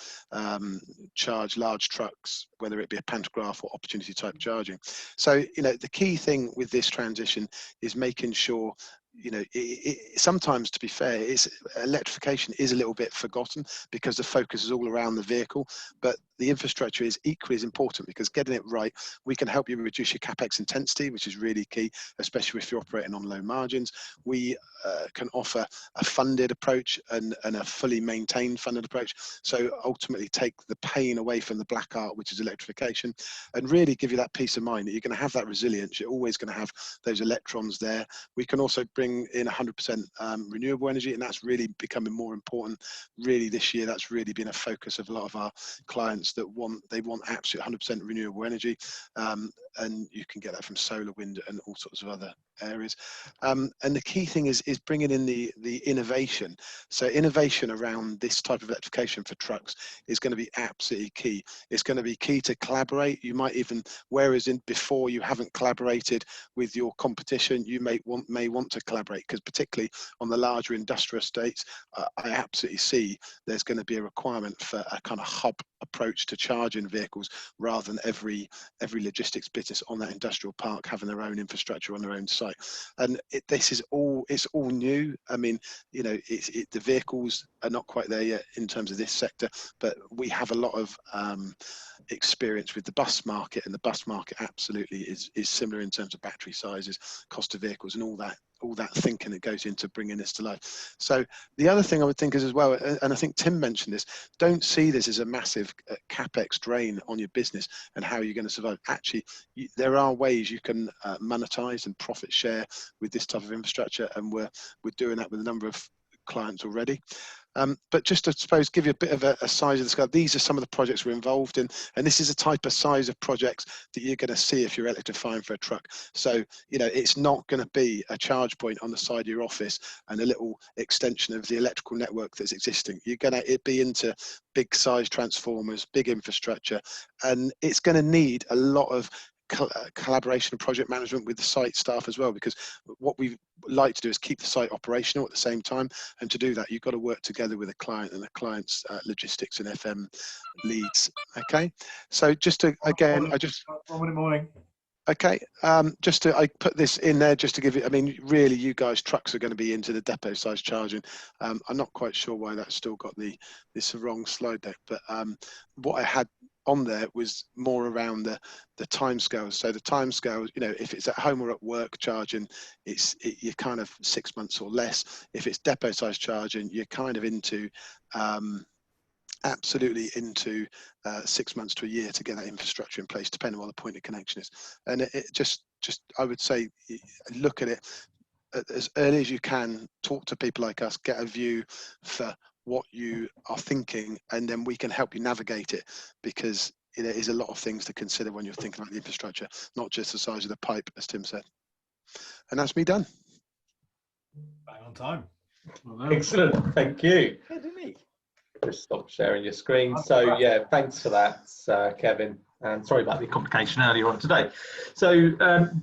charge large trucks, whether it be a pantograph or opportunity type charging. So, you know, the key thing with this transition is making sure, you know, sometimes, to be fair, electrification is a little bit forgotten because the focus is all around the vehicle, but the infrastructure is equally as important, because getting it right, we can help you reduce your capex intensity, which is really key, especially if you're operating on low margins. We can offer a funded approach and a fully maintained funded approach, so ultimately take the pain away from the black art, which is electrification, and really give you that peace of mind that you're going to have that resilience. You're always going to have those electrons there. We can also bring in 100% renewable energy, and that's really becoming more important. Really, this year, that's really been a focus of a lot of our clients, that they want absolute 100% renewable energy, and you can get that from solar, wind, and all sorts of other areas. And the key thing is bringing in the innovation. So innovation around this type of electrification for trucks is going to be absolutely key. It's going to be key to collaborate. You might even, whereas before you haven't collaborated with your competition, you may want to collaborate, because particularly on the larger industrial estates, I absolutely see there's going to be a requirement for a kind of hub approach to charging vehicles, rather than every logistics business on that industrial park having their own infrastructure on their own site. And it's all new. I mean, you know, the vehicles are not quite there yet in terms of this sector, but we have a lot of experience with the bus market, and the bus market absolutely is similar in terms of battery sizes, cost of vehicles, and all that thinking that goes into bringing this to life. So the other thing I would think is as well, and I think Tim mentioned this, don't see this as a massive capex drain on your business and how you're going to survive. Actually, there are ways you can monetize and profit share with this type of infrastructure, and we're doing that with a number of clients already. But just to suppose give you a bit of a size of the scale, these are some of the projects we're involved in, and this is a type of size of projects that you're going to see if you're electrifying for a truck. So, you know, it's not going to be a charge point on the side of your office and a little extension of the electrical network that's existing. You're going to be into big size transformers, big infrastructure, and it's going to need a lot of collaboration and project management with the site staff as well, because what we like to do is keep the site operational at the same time, and to do that you've got to work together with a client and the client's logistics and FM leads. Okay, so just to again, morning. Okay, I put this in there just to give you, I mean, really, you guys, trucks are going to be into the depot size charging. I'm not quite sure why that's still got this wrong slide deck, but what I had on there was more around the timescales. So the timescales, you know, if it's at home or at work charging, you're kind of 6 months or less. If it's depot size charging, you're kind of into absolutely into 6 months to a year to get that infrastructure in place, depending on what the point of connection is. And it just I would say, look at it as early as you can, talk to people like us, get a view for what you are thinking, and then we can help you navigate it, because there is a lot of things to consider when you're thinking about the infrastructure, not just the size of the pipe, as Tim said. And that's me done. Bang on time. Excellent, thank you. Yeah, didn't he? Just stop sharing your screen. So yeah, thanks for that, Kevin. And sorry about the complication earlier on today. So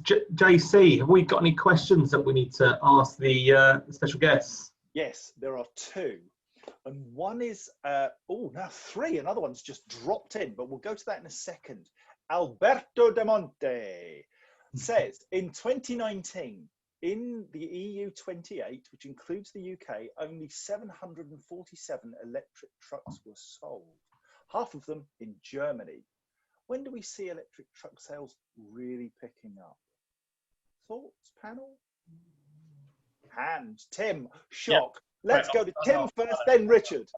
JC, have we got any questions that we need to ask the special guests? Yes, there are two. And one is, oh, now three. Another one's just dropped in, but we'll go to that in a second. Alberto De Monte says, in 2019, in the EU 28, which includes the UK, only 747 electric trucks were sold, half of them in Germany. When do we see electric truck sales really picking up? Thoughts, panel? Hand. Tim, shock. Yep. Let's go to Tim first, then Richard.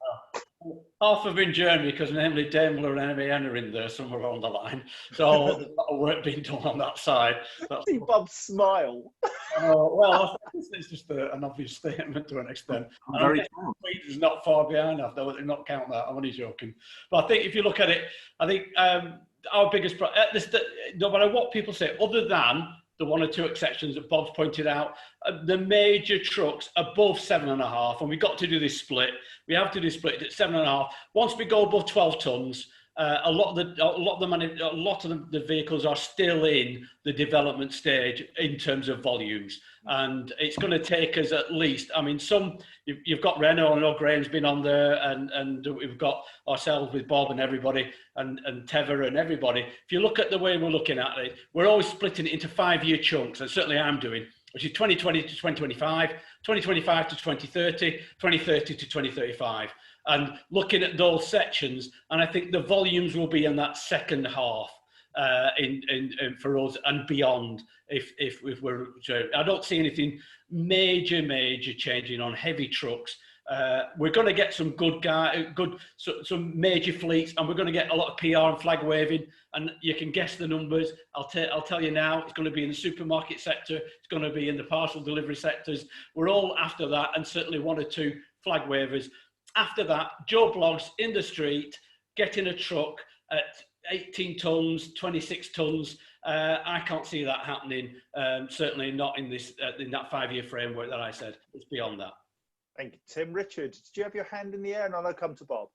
Half of them in Germany, because namely Daimler and MAN are in there somewhere along the line. So there's a lot of work being done on that side. I see Bob smile. Well, it's just an obvious statement to an extent. Sweden's not far behind us, though. Not count that. I'm only joking. But I think if you look at it, I think our biggest problem, no matter what people say, other than the one or two exceptions that Bob's pointed out, the major trucks above 7.5, and we've got to do this split. We have to do split at 7.5. Once we go above 12 tons, a lot of the vehicles are still in the development stage in terms of volumes, and it's going to take us at least. I mean, you've got Renault, I know Graham's been on there, and we've got ourselves with Bob and everybody, and Tevva and everybody. If you look at the way we're looking at it, we're always splitting it into 5-year chunks, and certainly I'm doing, which is 2020 to 2025, 2025 to 2030, 2030 to 2035. And looking at those sections, and I think the volumes will be in that second half for us and beyond. If we're, I don't see anything major changing on heavy trucks. We're going to get some some major fleets, and we're going to get a lot of PR and flag waving, and you can guess the numbers. I'll tell you now, it's going to be in the supermarket sector, it's going to be in the parcel delivery sectors. We're all after that, and certainly 1 or 2 flag wavers. After that, Joe Blogs in the street, getting a truck at 18 tons, 26 tons. I can't see that happening. Certainly not in that 5-year framework that I said. It's beyond that. Thank you, Tim. Richard, did you have your hand in the air? And I'll come to Bob.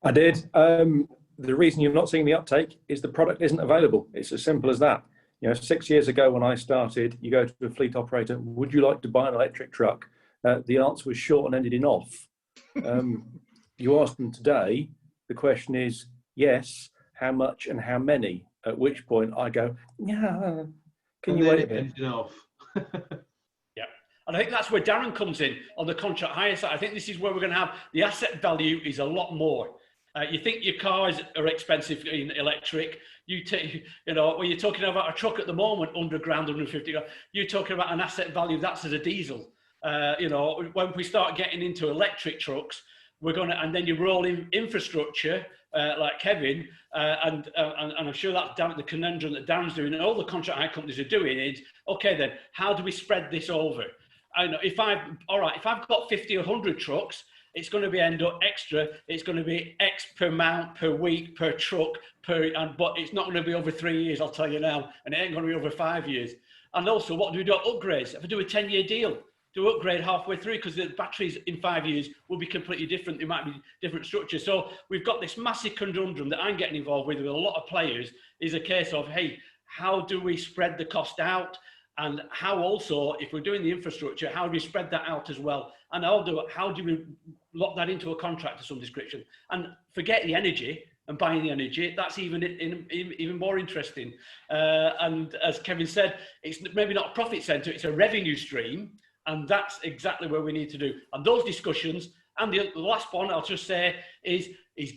I did. The reason you're not seeing the uptake is the product isn't available. It's as simple as that. You know, 6 years ago when I started, you go to a fleet operator, would you like to buy an electric truck? The answer was short and ended in off. You ask them today, the question is, yes, how much and how many? At which point I go, yeah, can you wait a bit? Yeah, and I think that's where Darren comes in on the contract hire side. I think this is where we're going to have the asset value is a lot more. You think your cars are expensive in electric. You know, when you're talking about a truck at the moment, 100 grand, 150 grand, you're talking about an asset value that's as a diesel. You know, when we start getting into electric trucks, we're going to, and then you roll in infrastructure like Kevin, and I'm sure that's the conundrum that Darren's doing, and all the contract hire companies are doing is, okay, then how do we spread this over? I know if I've got 50 or 100 trucks, it's going to be extra. It's going to be X per mount per week per truck but it's not going to be over 3 years. I'll tell you now, and it ain't going to be over 5 years. And also, what do we do? Upgrades. If I do a 10-year deal, to upgrade halfway through, because the batteries in 5 years will be completely different. They might be different structures. So we've got this massive conundrum that I'm getting involved with a lot of players. Is a case of, hey, how do we spread the cost out? And how also, if we're doing the infrastructure, how do we spread that out as well? And how do we lock that into a contract of some description? And forget the energy and buying the energy, that's even more interesting. And as Kevin said, it's maybe not a profit center, it's a revenue stream. And that's exactly where we need to do. And those discussions And the last one I'll just say is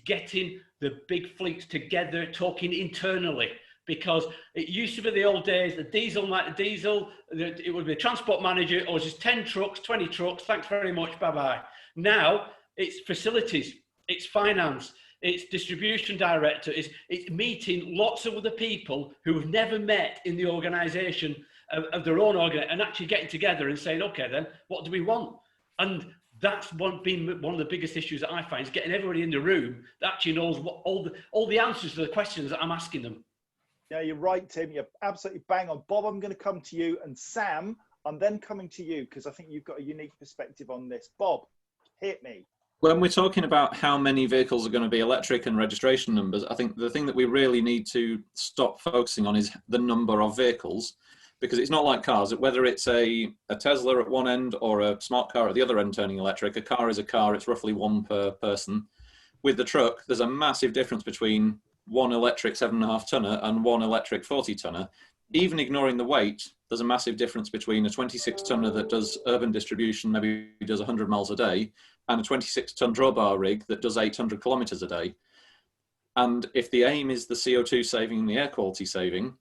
getting the big fleets together, talking internally. Because it used to be the old days, the diesel, it would be a transport manager, or just 10 trucks, 20 trucks, thanks very much, bye-bye. Now, it's facilities, it's finance, it's distribution director, it's meeting lots of other people who have never met in the organisation of their own organisation, and actually getting together and saying, okay then, what do we want? And that's been one of the biggest issues that I find, is getting everybody in the room that actually knows what all the answers to the questions that I'm asking them. Yeah, you're right, Tim. You're absolutely bang on. Bob, I'm going to come to you, and Sam, I'm then coming to you because I think you've got a unique perspective on this. Bob, hit me. When we're talking about how many vehicles are going to be electric and registration numbers, I think the thing that we really need to stop focusing on is the number of vehicles, because it's not like cars. Whether it's a Tesla at one end or a smart car at the other end turning electric, a car is a car. It's roughly one per person. With the truck, there's a massive difference between one electric 7.5 tonner and one electric 40 tonner. Even ignoring the weight, there's a massive difference between a 26 tonner that does urban distribution, maybe does 100 miles a day, and a 26 ton drawbar rig that does 800 kilometers a day. And if the aim is the CO2 saving and the air quality saving,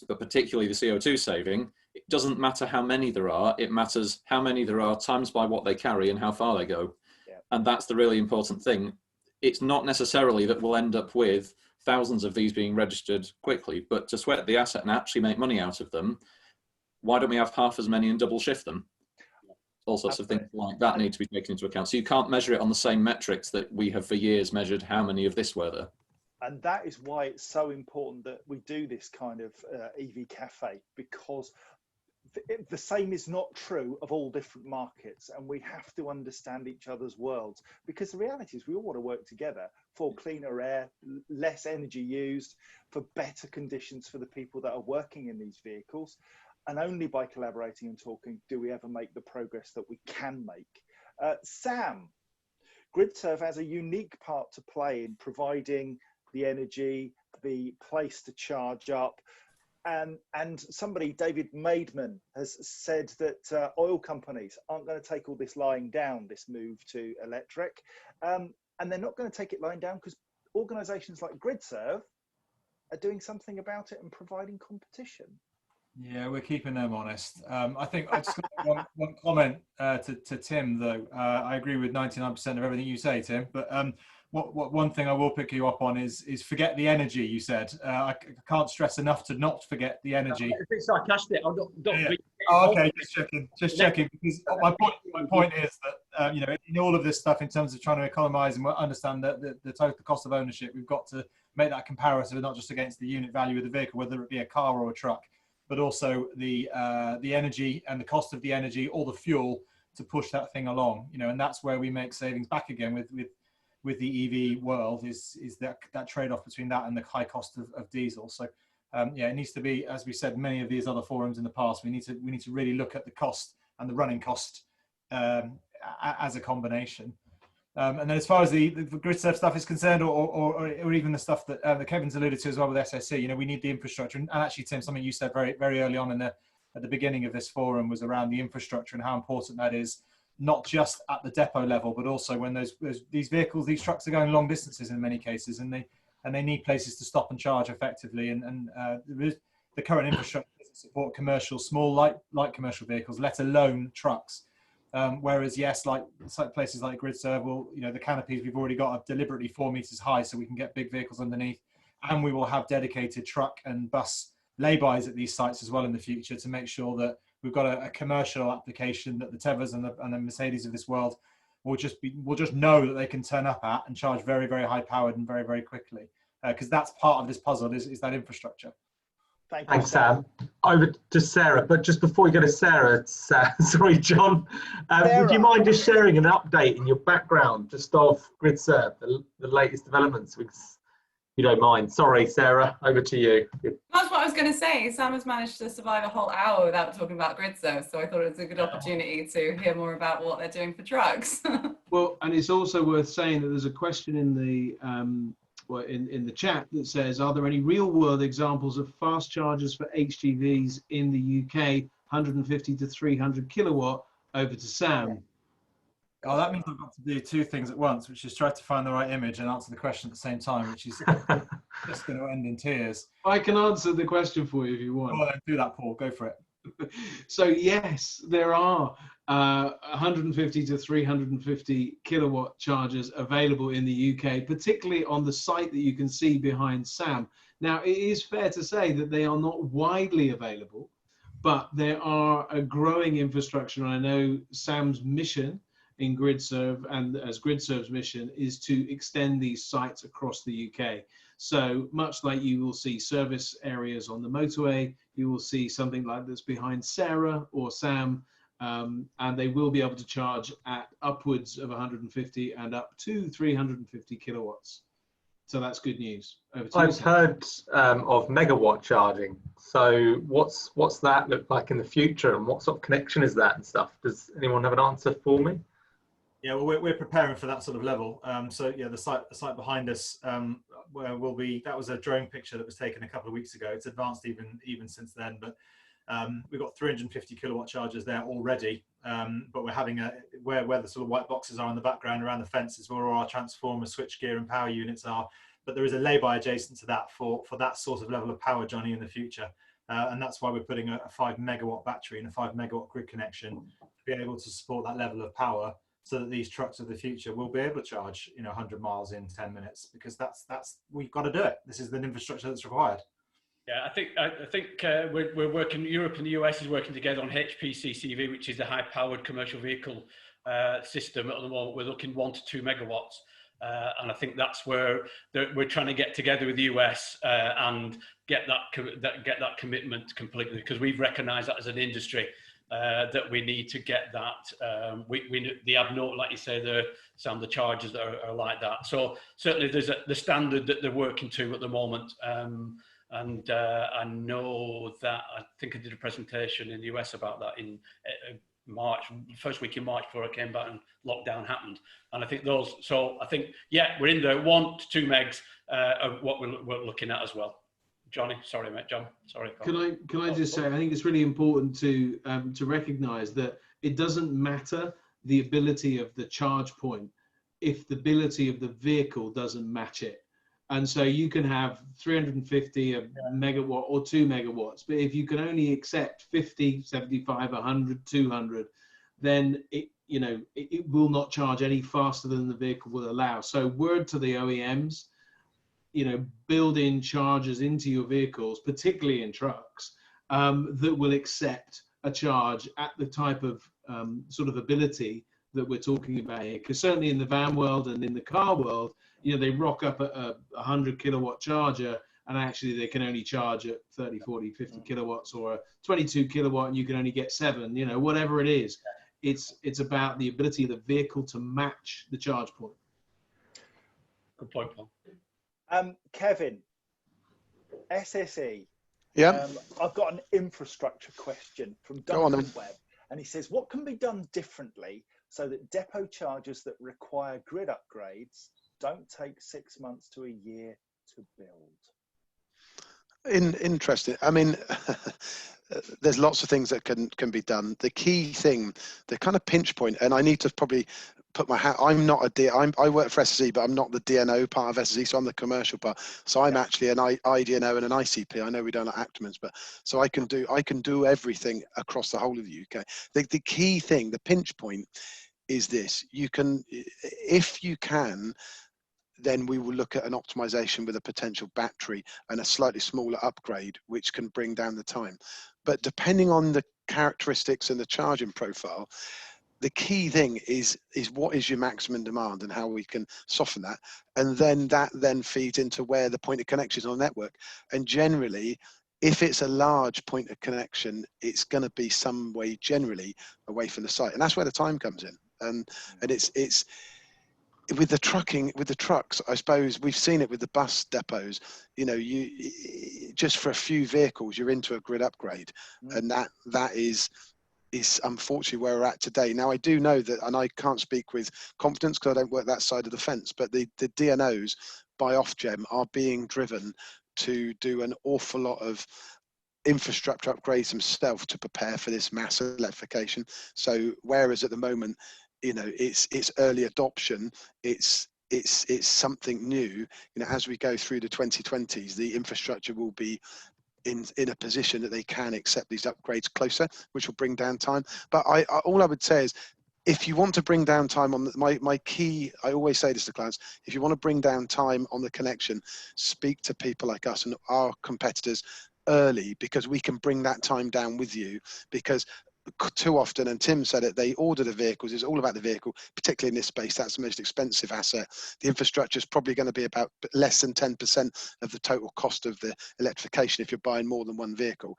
but particularly the CO2 saving, it doesn't matter how many there are, it matters how many there are times by what they carry and how far they go. Yeah. And that's the really important thing. It's not necessarily that we'll end up with thousands of these being registered quickly, but to sweat the asset and actually make money out of them, why don't we have half as many and double shift them? All sorts of things like that need to be taken into account. So you can't measure it on the same metrics that we have for years measured how many of this were there. And that is why it's so important that we do this kind of EV Cafe, because the same is not true of all different markets, and we have to understand each other's worlds, because the reality is we all want to work together for cleaner air, less energy used, for better conditions for the people that are working in these vehicles. And only by collaborating and talking do we ever make the progress that we can make. Sam, GridServe has a unique part to play in providing the energy, the place to charge up. And somebody, David Maidman, has said that oil companies aren't going to take all this lying down, this move to electric. And they're not going to take it lying down because organisations like GridServe are doing something about it and providing competition. Yeah, we're keeping them honest. I think I just got one comment to Tim, though. I agree with 99% of everything you say, Tim. But one thing I will pick you up on is forget the energy. You said I can't stress enough to not forget the energy. It's a bit sarcastic. Yeah. Oh, okay, just checking. Because my point is that you know, in all of this stuff, in terms of trying to economise and understand the total cost of ownership, we've got to make that comparison, not just against the unit value of the vehicle, whether it be a car or a truck, but also the energy and the cost of the energy or the fuel to push that thing along. You know, and that's where we make savings back again with the EV world is that trade-off between that and the high cost of diesel. So yeah, it needs to be, as we said, many of these other forums in the past, we need to really look at the cost and the running cost as a combination. And then as far as the GridServe stuff is concerned, or even the stuff that Kevin's alluded to as well with SSE, you know, we need the infrastructure. And actually, Tim, something you said very, very early on at the beginning of this forum was around the infrastructure and how important that is, not just at the depot level, but also when these vehicles, these trucks are going long distances in many cases, and they need places to stop and charge effectively. And the current infrastructure doesn't support commercial, small, light commercial vehicles, let alone trucks. Whereas yes, like places like GridServe, will, you know, the canopies we've already got are deliberately 4 meters high, so we can get big vehicles underneath, and we will have dedicated truck and bus laybys at these sites as well in the future to make sure that we've got a commercial application that the Tevvas and the Mercedes of this world will just know that they can turn up at and charge very, very high powered and very, very quickly, because that's part of this puzzle is that infrastructure. Thanks, Sam. Over to Sarah, but just before we go to Sarah, sorry, John, would you mind just sharing an update in your background just of GridServe, the latest developments, if you don't mind? Sorry, Sarah, over to you. That's what I was going to say. Sam has managed to survive a whole hour without talking about GridServe, so I thought it was a good opportunity to hear more about what they're doing for trucks. Well, and it's also worth saying that there's a question in the in the chat that says, are there any real-world examples of fast chargers for HGVs in the UK, 150 to 300 kilowatt? Over to Sam. Oh, that means I've got to do two things at once, which is try to find the right image and answer the question at the same time, which is just going to end in tears. I can answer the question for you if you want. Oh, then do that, Paul. Go for it. So yes, there are 150 to 350 kilowatt chargers available in the UK, particularly on the site that you can see behind Sam. Now, it is fair to say that they are not widely available, but there are a growing infrastructure. And I know Sam's mission in GridServe, and as GridServe's mission, is to extend these sites across the UK. So much like you will see service areas on the motorway, you will see something like this behind Sarah or Sam, and they will be able to charge at upwards of 150 and up to 350 kilowatts. So that's good news. Over to you, I've Sam. heard of megawatt charging. So what's that look like in the future, and what sort of connection is that and stuff? Does anyone have an answer for me? Yeah, well, we're preparing for that sort of level. So yeah, the site behind us, where will be, that was a drone picture that was taken a couple of weeks ago. It's advanced even since then, but we've got 350 kilowatt chargers there already. But we're having where the sort of white boxes are in the background around the fences, where all our transformer, switchgear, and power units are. But there is a lay-by adjacent to that for that sort of level of power, Johnny, in the future. And that's why we're putting a 5 megawatt battery and a 5 megawatt grid connection to be able to support that level of power, so that these trucks of the future will be able to charge 100 miles in 10 minutes, because that's we've got to do it. This is the infrastructure that's required. Yeah, I think we're working. Europe and the US is working together on HPCCV, which is the high-powered commercial vehicle system. At the moment, we're looking 1 to 2 megawatts, and I think that's where we're trying to get together with the US and get that commitment completely, because we've recognised that as an industry. That we need to get that. They have no, like you say, some of the charges that are like that. So certainly there's the standard that they're working to at the moment. And I know that I think I did a presentation in the US about that in March, first week in March, before I came back and lockdown happened. And I think yeah, we're in the 1 to 2 megs of what we're looking at as well. Johnny, sorry, mate. John, sorry. Can I just say, I think it's really important to recognise that it doesn't matter the ability of the charge point if the ability of the vehicle doesn't match it. And so you can have 350 a megawatt or 2 megawatts, but if you can only accept 50, 75, 100, 200, then it will not charge any faster than the vehicle will allow. So word to the OEMs, build in chargers into your vehicles, particularly in trucks, that will accept a charge at the type of sort of ability that we're talking about here. Because certainly in the van world and in the car world, they rock up a 100 kilowatt charger, and actually they can only charge at 30, 40, 50 kilowatts, or a 22 kilowatt and you can only get 7, whatever it is. It's about the ability of the vehicle to match the charge point. Good point, Paul. Kevin, SSE. Yeah. I've got an infrastructure question from Duncan Webb, and he says, what can be done differently so that depot chargers that require grid upgrades don't take 6 months to a year to build? Interesting. I mean, there's lots of things that can be done. The key thing, the kind of pinch point, and I need to probably put my hat. I work for SSE, but I'm not the DNO part of SSE, so I'm the commercial part. So I'm actually an IDNO and an ICP. I know we don't like acronyms, but so I can do everything across the whole of the UK. The key thing, the pinch point, is this: if you can. Then we will look at an optimization with a potential battery and a slightly smaller upgrade, which can bring down the time. But depending on the characteristics and the charging profile, the key thing is what is your maximum demand and how we can soften that. And then that feeds into where the point of connection is on the network. And generally, if it's a large point of connection, it's going to be some way generally away from the site. And that's where the time comes in. And it's with the trucks, I suppose we've seen it with the bus depots. You just for a few vehicles, you're into a grid upgrade, and that is unfortunately where we're at today. Now, I do know that, and I can't speak with confidence because I don't work that side of the fence, but the DNOs by Ofgem are being driven to do an awful lot of infrastructure upgrades themselves to prepare for this mass electrification. So whereas at the moment, you know, it's early adoption. It's something new. You know, as we go through the 2020s, the infrastructure will be in a position that they can accept these upgrades closer, which will bring down time. But all I would say is, if you want to bring down time on my key, I always say this to clients, if you want to bring down time on the connection, speak to people like us and our competitors early, because we can bring that time down with you. Because too often, and Tim said it, they order the vehicles, it's all about the vehicle, particularly in this space, that's the most expensive asset. The infrastructure is probably going to be about less than 10% of the total cost of the electrification if you're buying more than one vehicle.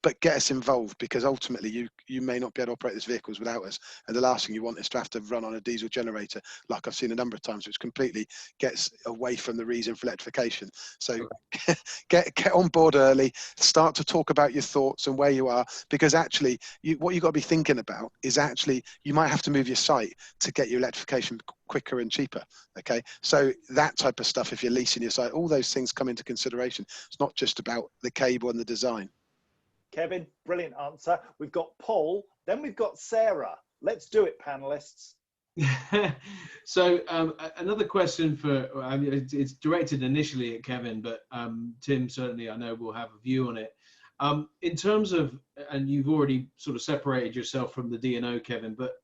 But get us involved, because ultimately you may not be able to operate these vehicles without us. And the last thing you want is to have to run on a diesel generator, like I've seen a number of times, which completely gets away from the reason for electrification. So get on board early, start to talk about your thoughts and where you are, because actually what you've got to be thinking about is actually you might have to move your site to get your electrification quicker and cheaper. Okay, so that type of stuff, if you're leasing your site, all those things come into consideration. It's not just about the cable and the design. Kevin, brilliant answer. We've got Paul, then we've got Sarah. Let's do it, panelists. So another question for, I mean, it's directed initially at Kevin, but Tim certainly I know will have a view on it. In terms of, and you've already sort of separated yourself from the D&O, Kevin, but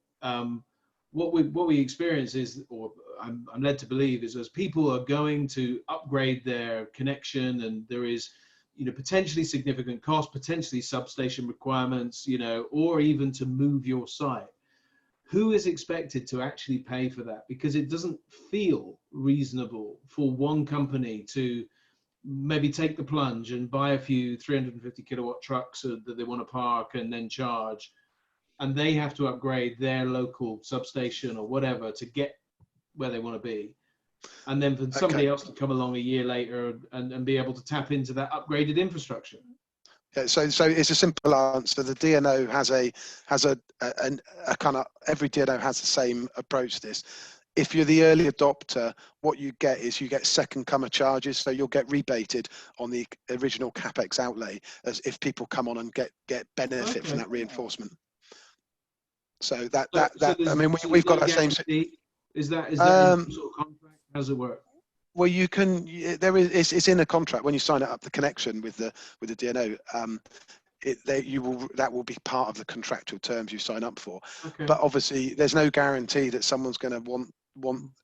what we experience is, or I'm led to believe, is as people are going to upgrade their connection, and there is, you know, potentially significant cost, potentially substation requirements, you know, or even to move your site. Who is expected to actually pay for that? Because it doesn't feel reasonable for one company to maybe take the plunge and buy a few 350 kilowatt trucks that they want to park and then charge, and they have to upgrade their local substation or whatever to get where they want to be. And then for somebody else to come along a year later and be able to tap into that upgraded infrastructure. Yeah, so it's a simple answer. The DNO has a kind of, every DNO has the same approach to this. If you're the early adopter, what you get is you get second comer charges, so you'll get rebated on the original capex outlay as if people come on and get benefit from that reinforcement. So I mean, we've got that same. Is that in some sort of contract? How does it work? Well, you can. It's in a contract when you sign up the connection with the DNO. That will be part of the contractual terms you sign up for. Okay. But obviously, there's no guarantee that someone's going to want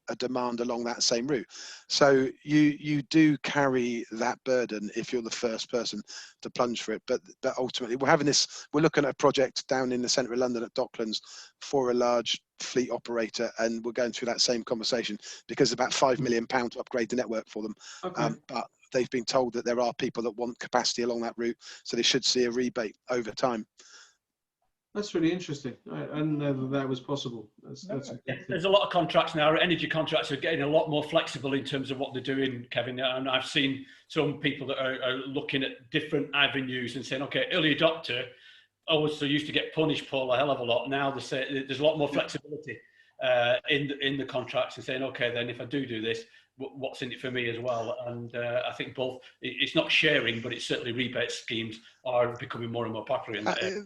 a demand along that same route. So you do carry that burden if you're the first person to plunge for it. But ultimately, we're looking at a project down in the centre of London at Docklands for a large fleet operator, and we're going through that same conversation because it's about £5 million to upgrade the network for them. Okay. But they've been told that there are people that want capacity along that route, so they should see a rebate over time. That's really interesting. I didn't know that was possible. There's a lot of contracts now. Energy contracts are getting a lot more flexible in terms of what they're doing, Kevin. And I've seen some people that are looking at different avenues and saying, okay, early adopter, obviously used to get punished, Paul, a hell of a lot. Now they say there's a lot more flexibility in the contracts and saying, okay, then if I do this, what's in it for me as well? And I think both, it's not sharing, but it's certainly rebate schemes are becoming more and more popular in that area.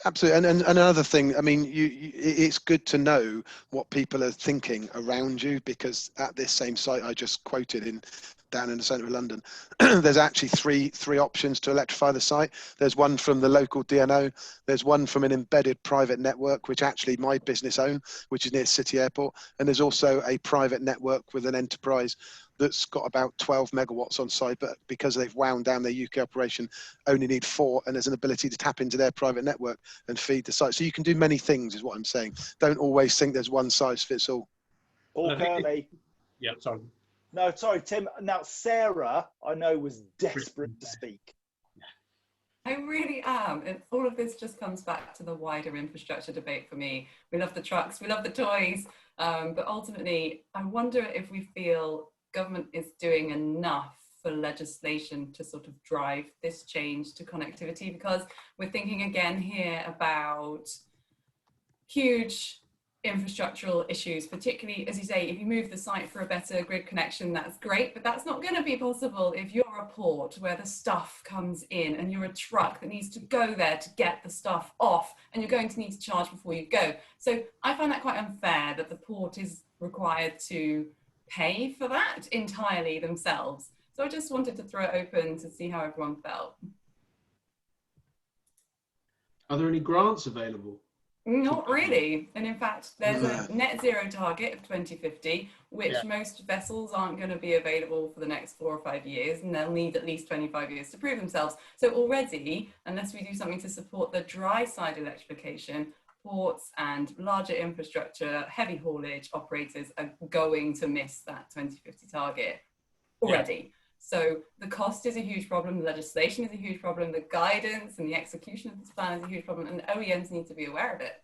Absolutely, and another thing, I mean, it's good to know what people are thinking around you, because at this same site I just quoted down in the centre of London, there's actually three options to electrify the site. There's one from the local DNO, there's one from an embedded private network, which actually my business own, which is near City Airport, and there's also a private network with an enterprise that's got about 12 megawatts on site, but because they've wound down their UK operation, only need 4, and there's an ability to tap into their private network and feed the site. So you can do many things, is what I'm saying. Don't always think there's one size fits all. Paul Kirby. Yeah, sorry. No, sorry, Tim. Now, Sarah, I know, was desperate to speak. I really am. And all of this just comes back to the wider infrastructure debate for me. We love the trucks, we love the toys, but ultimately, I wonder if we feel government is doing enough for legislation to sort of drive this change to connectivity, because we're thinking again here about huge infrastructural issues, particularly, as you say, if you move the site for a better grid connection, that's great, but that's not going to be possible if you're you're a port where the stuff comes in and you're a truck that needs to go there to get the stuff off, and you're going to need to charge before you go. So I find that quite unfair that the port is required to pay for that entirely themselves. So I just wanted to throw it open to see how everyone felt. Are there any grants available? Not really. And in fact, there's a net zero target of 2050, which most vessels aren't going to be available for the next 4 or 5 years, and they'll need at least 25 years to prove themselves. So already, unless we do something to support the dry side electrification, ports and larger infrastructure, heavy haulage operators are going to miss that 2050 target already. Yeah. So the cost is a huge problem, the legislation is a huge problem, the guidance and the execution of this plan is a huge problem, and OEMs need to be aware of it.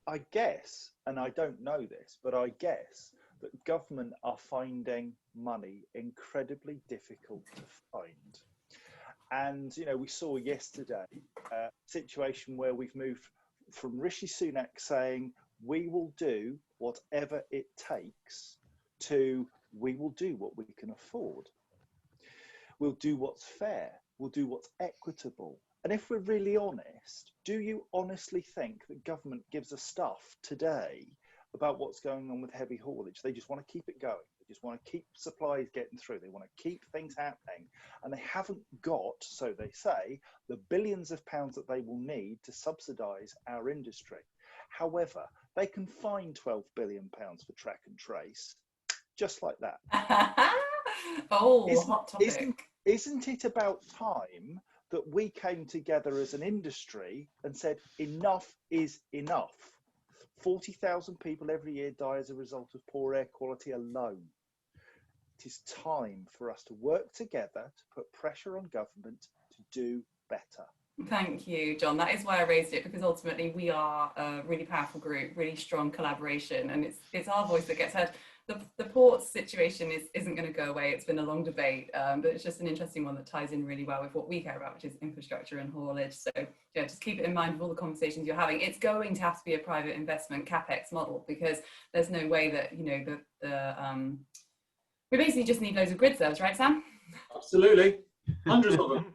I guess, and I don't know this, but I guess that government are finding money incredibly difficult to find. And, you know, we saw yesterday a situation where we've moved from Rishi Sunak saying, we will do whatever it takes, to we will do what we can afford. We'll do what's fair. We'll do what's equitable. And if we're really honest, do you honestly think that government gives a stuff today about what's going on with heavy haulage? They just want to keep it going. They just want to keep supplies getting through. They want to keep things happening. And they haven't got, so they say, the billions of pounds that they will need to subsidise our industry. However, they can find £12 billion for track and trace, just like that. Hot topic. Isn't it about time that we came together as an industry and said, enough is enough? 40,000 people every year die as a result of poor air quality alone. It is time for us to work together to put pressure on government to do better. Thank you, John. That is why I raised it, because ultimately we are a really powerful group, really strong collaboration, and it's our voice that gets heard. The ports situation isn't going to go away. It's been a long debate, but it's just an interesting one that ties in really well with what we care about, which is infrastructure and haulage. So yeah, just keep it in mind with all the conversations you're having. It's going to have to be a private investment CapEx model, because there's no way that, you know, we basically just need loads of grid serves, right, Sam? Absolutely, hundreds of them.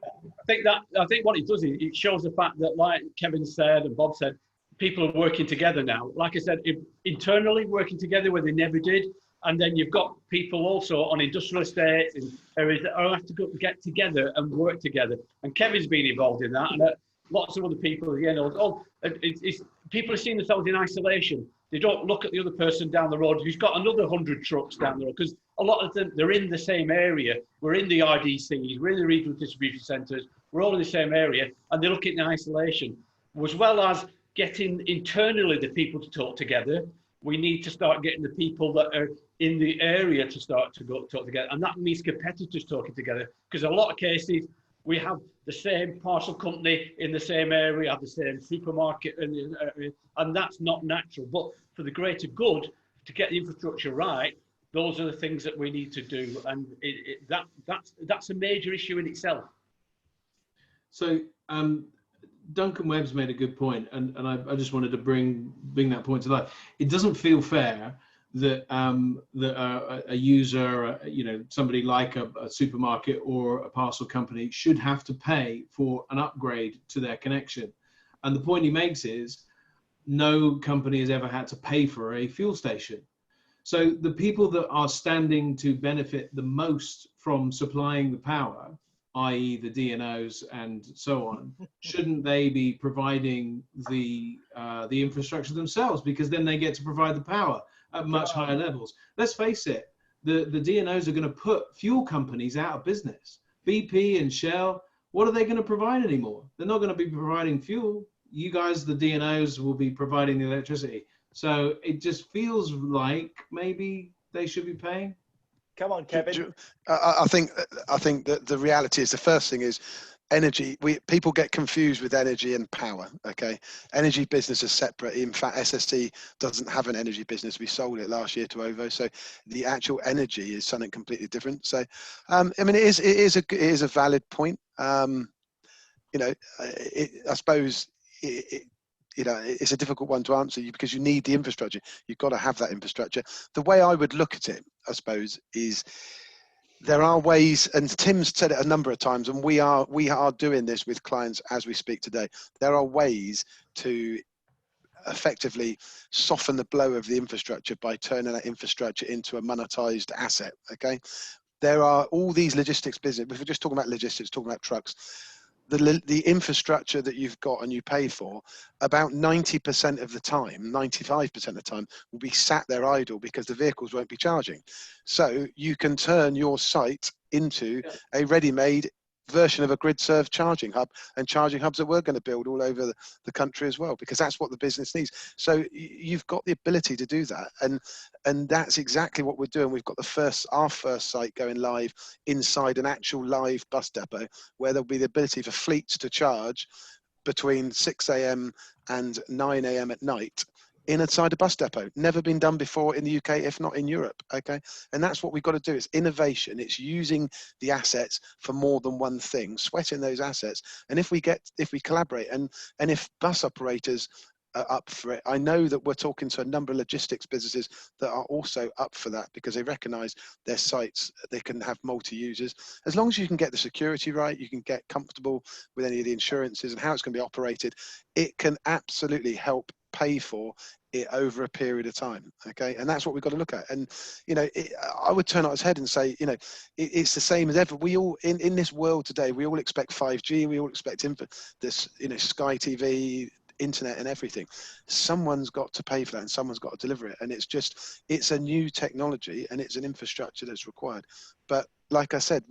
I think what it does is it shows the fact that, like Kevin said and Bob said, people are working together now. Like I said, internally working together where they never did. And then you've got people also on industrial estates and areas that have to get together and work together. And Kevin's been involved in that, and lots of other people, you know, people are seeing themselves in isolation. They don't look at the other person down the road who's got another 100 trucks down the road, because a lot of them, they're in the same area. We're in the RDCs, we're in the regional distribution centres, we're all in the same area, and they're looking in isolation. As well as getting internally the people to talk together, we need to start getting the people that are in the area to start to talk together. And that means competitors talking together, because a lot of cases, we have the same parcel company in the same area, have the same supermarket, and that's not natural. But for the greater good, to get the infrastructure right, those are the things that we need to do. And that's a major issue in itself. So Duncan Webb's made a good point, and I just wanted to bring that point to life. It doesn't feel fair that a user, you know, somebody like a supermarket or a parcel company should have to pay for an upgrade to their connection. And the point he makes is no company has ever had to pay for a fuel station. So the people that are standing to benefit the most from supplying the power, i.e. the DNOs and so on, shouldn't they be providing the infrastructure themselves? Because then they get to provide the power at much higher levels. Let's face it, the DNOs are going to put fuel companies out of business. BP and Shell, what are they going to provide anymore? They're not going to be providing fuel. You guys, the DNOs, will be providing the electricity. So it just feels like maybe they should be paying. Come on, Kevin. I think that the reality is, the first thing is energy. People get confused with energy and power. Okay, energy business is separate. In fact, SSE doesn't have an energy business. We sold it last year to OVO. So the actual energy is something completely different. So I mean, it is a valid point. You know, I suppose you know, it's a difficult one to answer because you need the infrastructure. You've got to have that infrastructure. The way I would look at it, I suppose, is there are ways, and Tim's said it a number of times, and we are doing this with clients as we speak today. There are ways to effectively soften the blow of the infrastructure by turning that infrastructure into a monetized asset. Okay, there are all these logistics business. If we're just talking about logistics, talking about trucks, the infrastructure that you've got and you pay for, about 90% of the time, 95% of the time, will be sat there idle because the vehicles won't be charging. So you can turn your site into a ready-made version of a grid-served charging hub, and charging hubs that we're going to build all over the country as well, because that's what the business needs. So you've got the ability to do that, and that's exactly what we're doing. We've got our first site going live inside an actual live bus depot, where there'll be the ability for fleets to charge between 6 a.m. and 9 a.m. at night inside a bus depot. Never been done before in the UK, if not in Europe. Okay, and that's what we've got to do. It's innovation. It's using the assets for more than one thing, sweating those assets. And if we collaborate, and if bus operators are up for it, I know that we're talking to a number of logistics businesses that are also up for that, because they recognize their sites, they can have multi-users. As long as you can get the security right, you can get comfortable with any of the insurances and how it's going to be operated, it can absolutely help pay for it over a period of time. Okay, and that's what we've got to look at. And I would turn on its head and say, it's the same as ever. We all in this world today, we all expect 5G, we all expect this, Sky TV, internet and everything. Someone's got to pay for that, and someone's got to deliver it. And it's a new technology, and it's an infrastructure that's required. But like I said,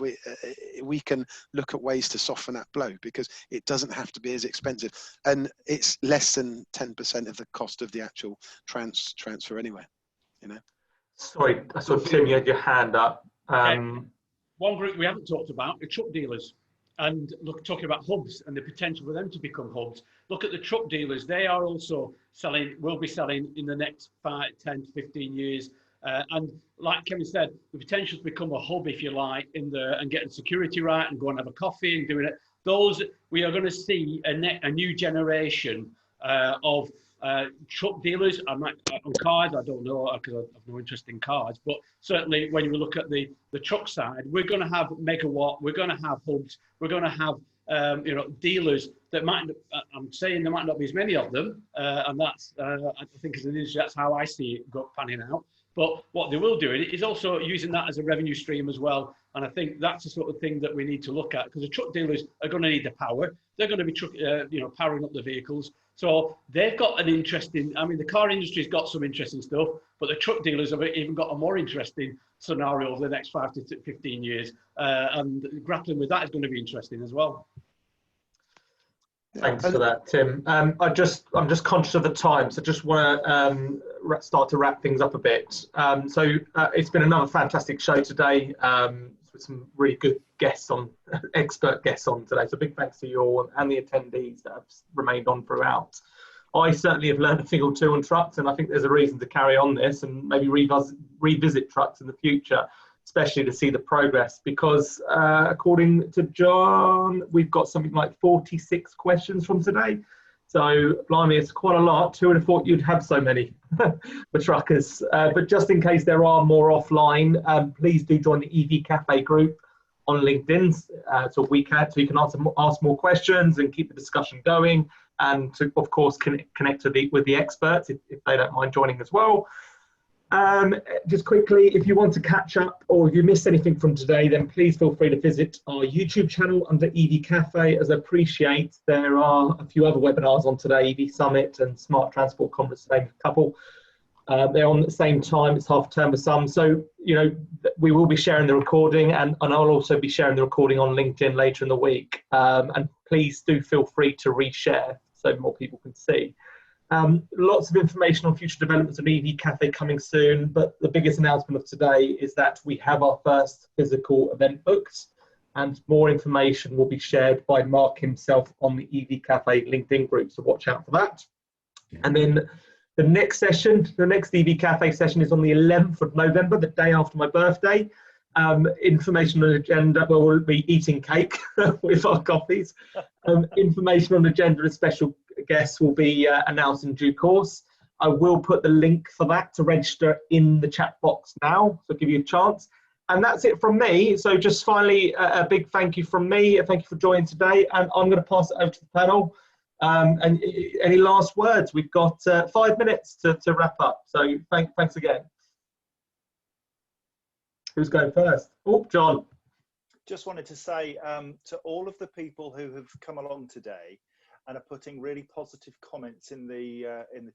we can look at ways to soften that blow, because it doesn't have to be as expensive, and it's less than 10% of the cost of the actual transfer anyway. Sorry, I saw Tim, you had your hand up. One group we haven't talked about are truck dealers. And talking about hubs and the potential for them to become hubs. Look at the truck dealers. They are also will be selling in the next 5, 10 to 15 years. And like Kevin said, the potential to become a hub, if you like, and getting security right and go and have a coffee and doing it. We are going to see a new generation of truck dealers. On cars, I don't know, because I have no interest in cars, but certainly when you look at the truck side, we're going to have megawatt, we're going to have hubs, we're going to have dealers that I'm saying there might not be as many of them, and that's I think as an industry, that's how I see it panning out. But what they will do is also using that as a revenue stream as well. And I think that's the sort of thing that we need to look at, because the truck dealers are going to need the power. They're going to be powering up the vehicles. So they've got an interesting, the car industry's got some interesting stuff, but the truck dealers have even got a more interesting scenario over the next 5 to 15 years. And grappling with that is going to be interesting as well. Thanks for that, Tim. I'm just conscious of the time, so just want to start to wrap things up a bit. It's been another fantastic show today, with some really good expert guests on today. So big thanks to you all and the attendees that have remained on throughout. I certainly have learned a thing or two on trucks, and I think there's a reason to carry on this and maybe revisit trucks in the future, especially to see the progress, because according to John, we've got something like 46 questions from today. So, blimey, it's quite a lot. Who would have thought you'd have so many for truckers? But just in case there are more offline, please do join the EV Café group on LinkedIn so you can ask more questions and keep the discussion going, and to, of course, connect with the experts if they don't mind joining as well. Just quickly, if you want to catch up or if you missed anything from today, then please feel free to visit our YouTube channel under EV Cafe, as I appreciate there are a few other webinars on today, EV Summit and Smart Transport Conference today, a couple. They're on at the same time, it's half term for some. So, we will be sharing the recording, and I'll also be sharing the recording on LinkedIn later in the week. And please do feel free to reshare so more people can see. Lots of information on future developments of EV Cafe coming soon, but the biggest announcement of today is that we have our first physical event booked, and more information will be shared by Mark himself on the EV Cafe LinkedIn group, so watch out for that. And then the next session, the next EV Cafe session, is on the 11th of November, the day after my birthday. Information on the agenda, well, we'll be eating cake with our coffees. Information on the agenda and special guests will be announced in due course. I will put the link for that to register in the chat box now, so give you a chance. And that's it from me. So just finally, a big thank you from me. Thank you for joining today. And I'm going to pass it over to the panel. And any last words? We've got 5 minutes to wrap up. So thanks again. Who's going first? Oh, John. Just wanted to say to all of the people who have come along today and are putting really positive comments in the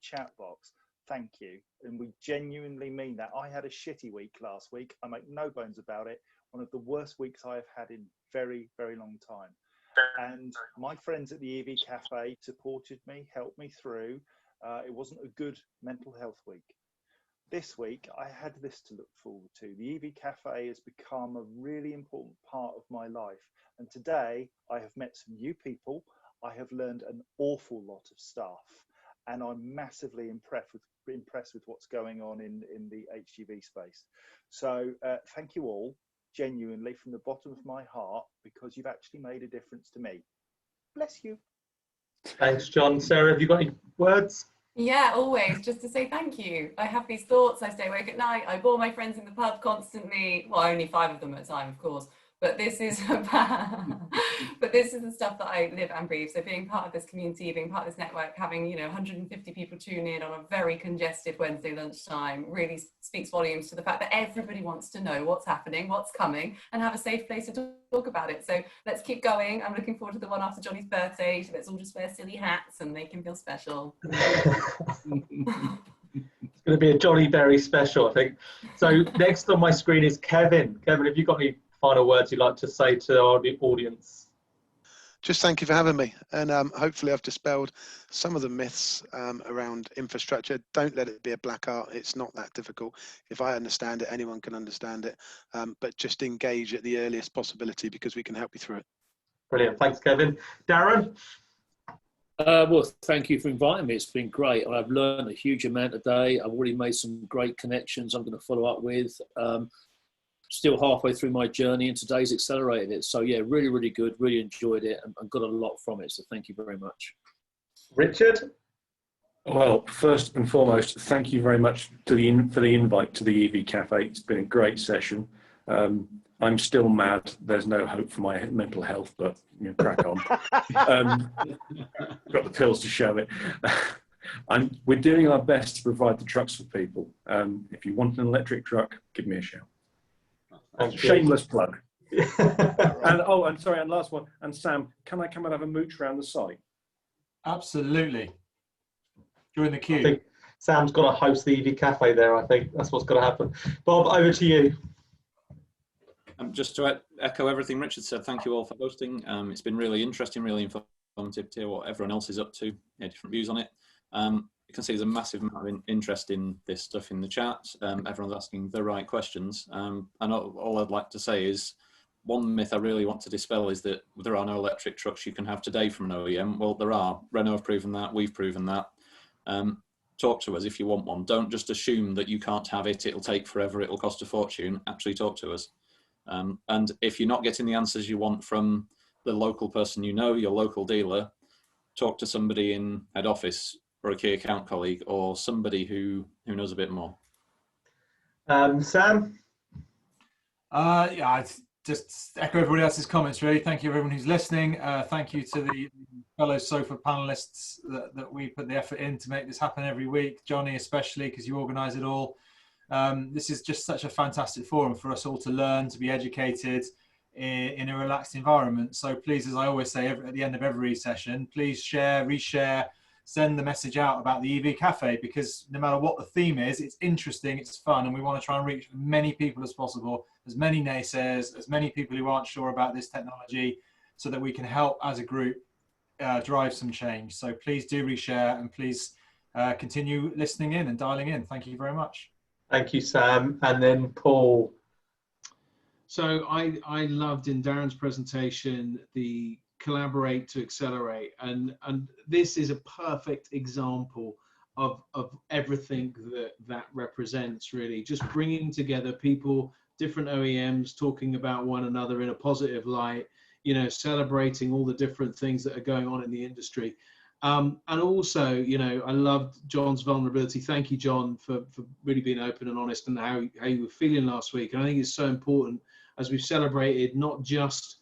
chat box, thank you. And we genuinely mean that. I had a shitty week last week. I make no bones about it. One of the worst weeks I have had in very, very long time. And my friends at the EV Café supported me, helped me through. It wasn't a good mental health week. This week, I had this to look forward to. The EV Café has become a really important part of my life. And today, I have met some new people. I have learned an awful lot of stuff. And I'm massively impressed with what's going on in the HGV space. So thank you all, genuinely, from the bottom of my heart, because you've actually made a difference to me. Bless you. Thanks, John. Sarah, have you got any words? Yeah, always. Just to say thank you. I have these thoughts. I stay awake at night. I bore my friends in the pub constantly. Well, only 5 of them at a time, of course. But this is but this is the stuff that I live and breathe. So being part of this community, being part of this network, having 150 people tune in on a very congested Wednesday lunchtime really speaks volumes to the fact that everybody wants to know what's happening, what's coming, and have a safe place to talk about it. So let's keep going. I'm looking forward to the one after Johnny's birthday. So let's all just wear silly hats and make him feel special. It's going to be a Johnny Berry special, I think. So next on my screen is Kevin. Kevin, have you got any final words you'd like to say to our audience? Just thank you for having me, and hopefully I've dispelled some of the myths around infrastructure. Don't let it be a black art. It's not that difficult. If I understand it, anyone can understand it, but just engage at the earliest possibility, because we can help you through it. Brilliant. Thanks, Kevin. Darren? Well, thank you for inviting me. It's been great. I've learned a huge amount today. I've already made some great connections I'm going to follow up with. Still halfway through my journey, and today's accelerated it. So yeah, really, really good. Really enjoyed it and got a lot from it. So thank you very much. Richard? Well, first and foremost, thank you very much for the invite to the EV Café. It's been a great session. I'm still mad. There's no hope for my mental health, but crack on. Got the pills to show it. We're doing our best to provide the trucks for people. If you want an electric truck, give me a shout. Shameless plug. And sorry, and last one. And Sam, can I come and have a mooch around the site? Absolutely. Join the queue. I think Sam's got to host the EV Cafe there. I think that's what's going to happen. Bob, over to you. Just to echo everything Richard said, thank you all for hosting. It's been really interesting, really informative to hear what everyone else is up to, different views on it. You can see there's a massive amount of interest in this stuff in the chat. Everyone's asking the right questions. And all I'd like to say is, one myth I really want to dispel is that there are no electric trucks you can have today from an OEM. Well, there are. Renault have proven that. We've proven that. Talk to us if you want one. Don't just assume that you can't have it. It'll take forever. It'll cost a fortune. Actually talk to us. And if you're not getting the answers you want from the local person your local dealer, talk to somebody in head office or a key account colleague or somebody who knows a bit more. Sam? Yeah, I just echo everybody else's comments, really. Thank you everyone who's listening. Thank you to the fellow sofa panelists that we put the effort in to make this happen every week. Johnny especially, because you organise it all. This is just such a fantastic forum for us all to learn, to be educated in a relaxed environment. So please, as I always say at the end of every session, please share, reshare, send the message out about the EV Cafe, because no matter what the theme is, it's interesting, it's fun, and we want to try and reach as many people as possible, as many naysayers, as many people who aren't sure about this technology, so that we can help as a group drive some change. So please do reshare, and please continue listening in and dialing in. Thank you very much. Thank you, Sam. And then Paul. So I loved in Darren's presentation the collaborate to accelerate, and this is a perfect example of everything that represents, really. Just bringing together people, different OEMs, talking about one another in a positive light, celebrating all the different things that are going on in the industry. And also, you know, I loved John's vulnerability. Thank you, John, for really being open and honest and how you were feeling last week. And I think it's so important as we've celebrated not just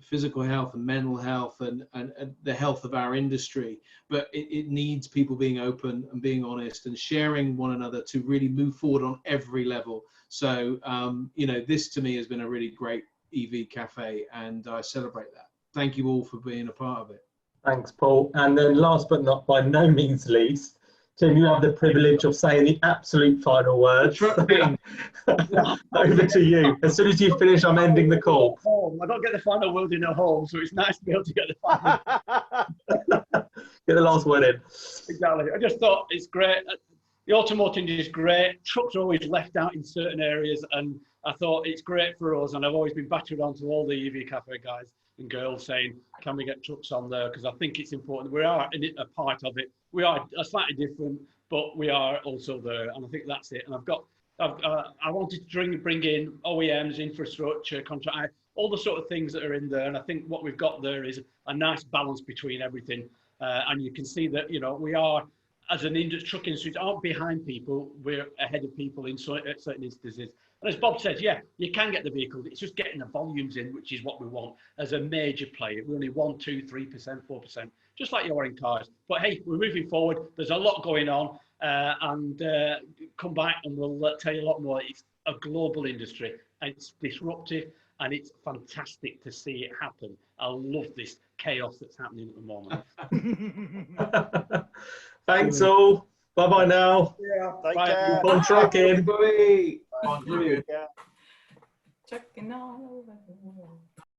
physical health and mental health and the health of our industry, but it needs people being open and being honest and sharing one another to really move forward on every level. So, you know, this to me has been a really great EV Cafe, and I celebrate that. Thank you all for being a part of it. Thanks, Paul. And then last but not by no means least, Tim, you have the privilege of saying the absolute final words. Over to you. As soon as you finish, I'm ending the call. Home. I don't get the final word in a home, so it's nice to be able to get the final. Get the last word in. Exactly. I just thought it's great. The automotive industry is great. Trucks are always left out in certain areas, and I thought it's great for us. And I've always been battered onto all the EV Cafe guys and girls saying, can we get trucks on there? Because I think it's important. We are a part of it. We are slightly different, but we are also there. And I think that's it. And I wanted to bring in OEMs, infrastructure, contract, all the sort of things that are in there. And I think what we've got there is a nice balance between everything. And you can see that, you know, we are, as an truck industry, aren't behind people. We're ahead of people in certain instances. And as Bob says, yeah, you can get the vehicles. It's just getting the volumes in, which is what we want as a major player. We're only 1%, 2%, 3%, 4%, just like you are in cars. But hey, we're moving forward. There's a lot going on, and come back and we'll tell you a lot more. It's a global industry, and it's disruptive, and it's fantastic to see it happen. I love this chaos that's happening at the moment. Thanks all. Bye-bye now. Yeah, Take Keep on trucking. Trucking all over the world.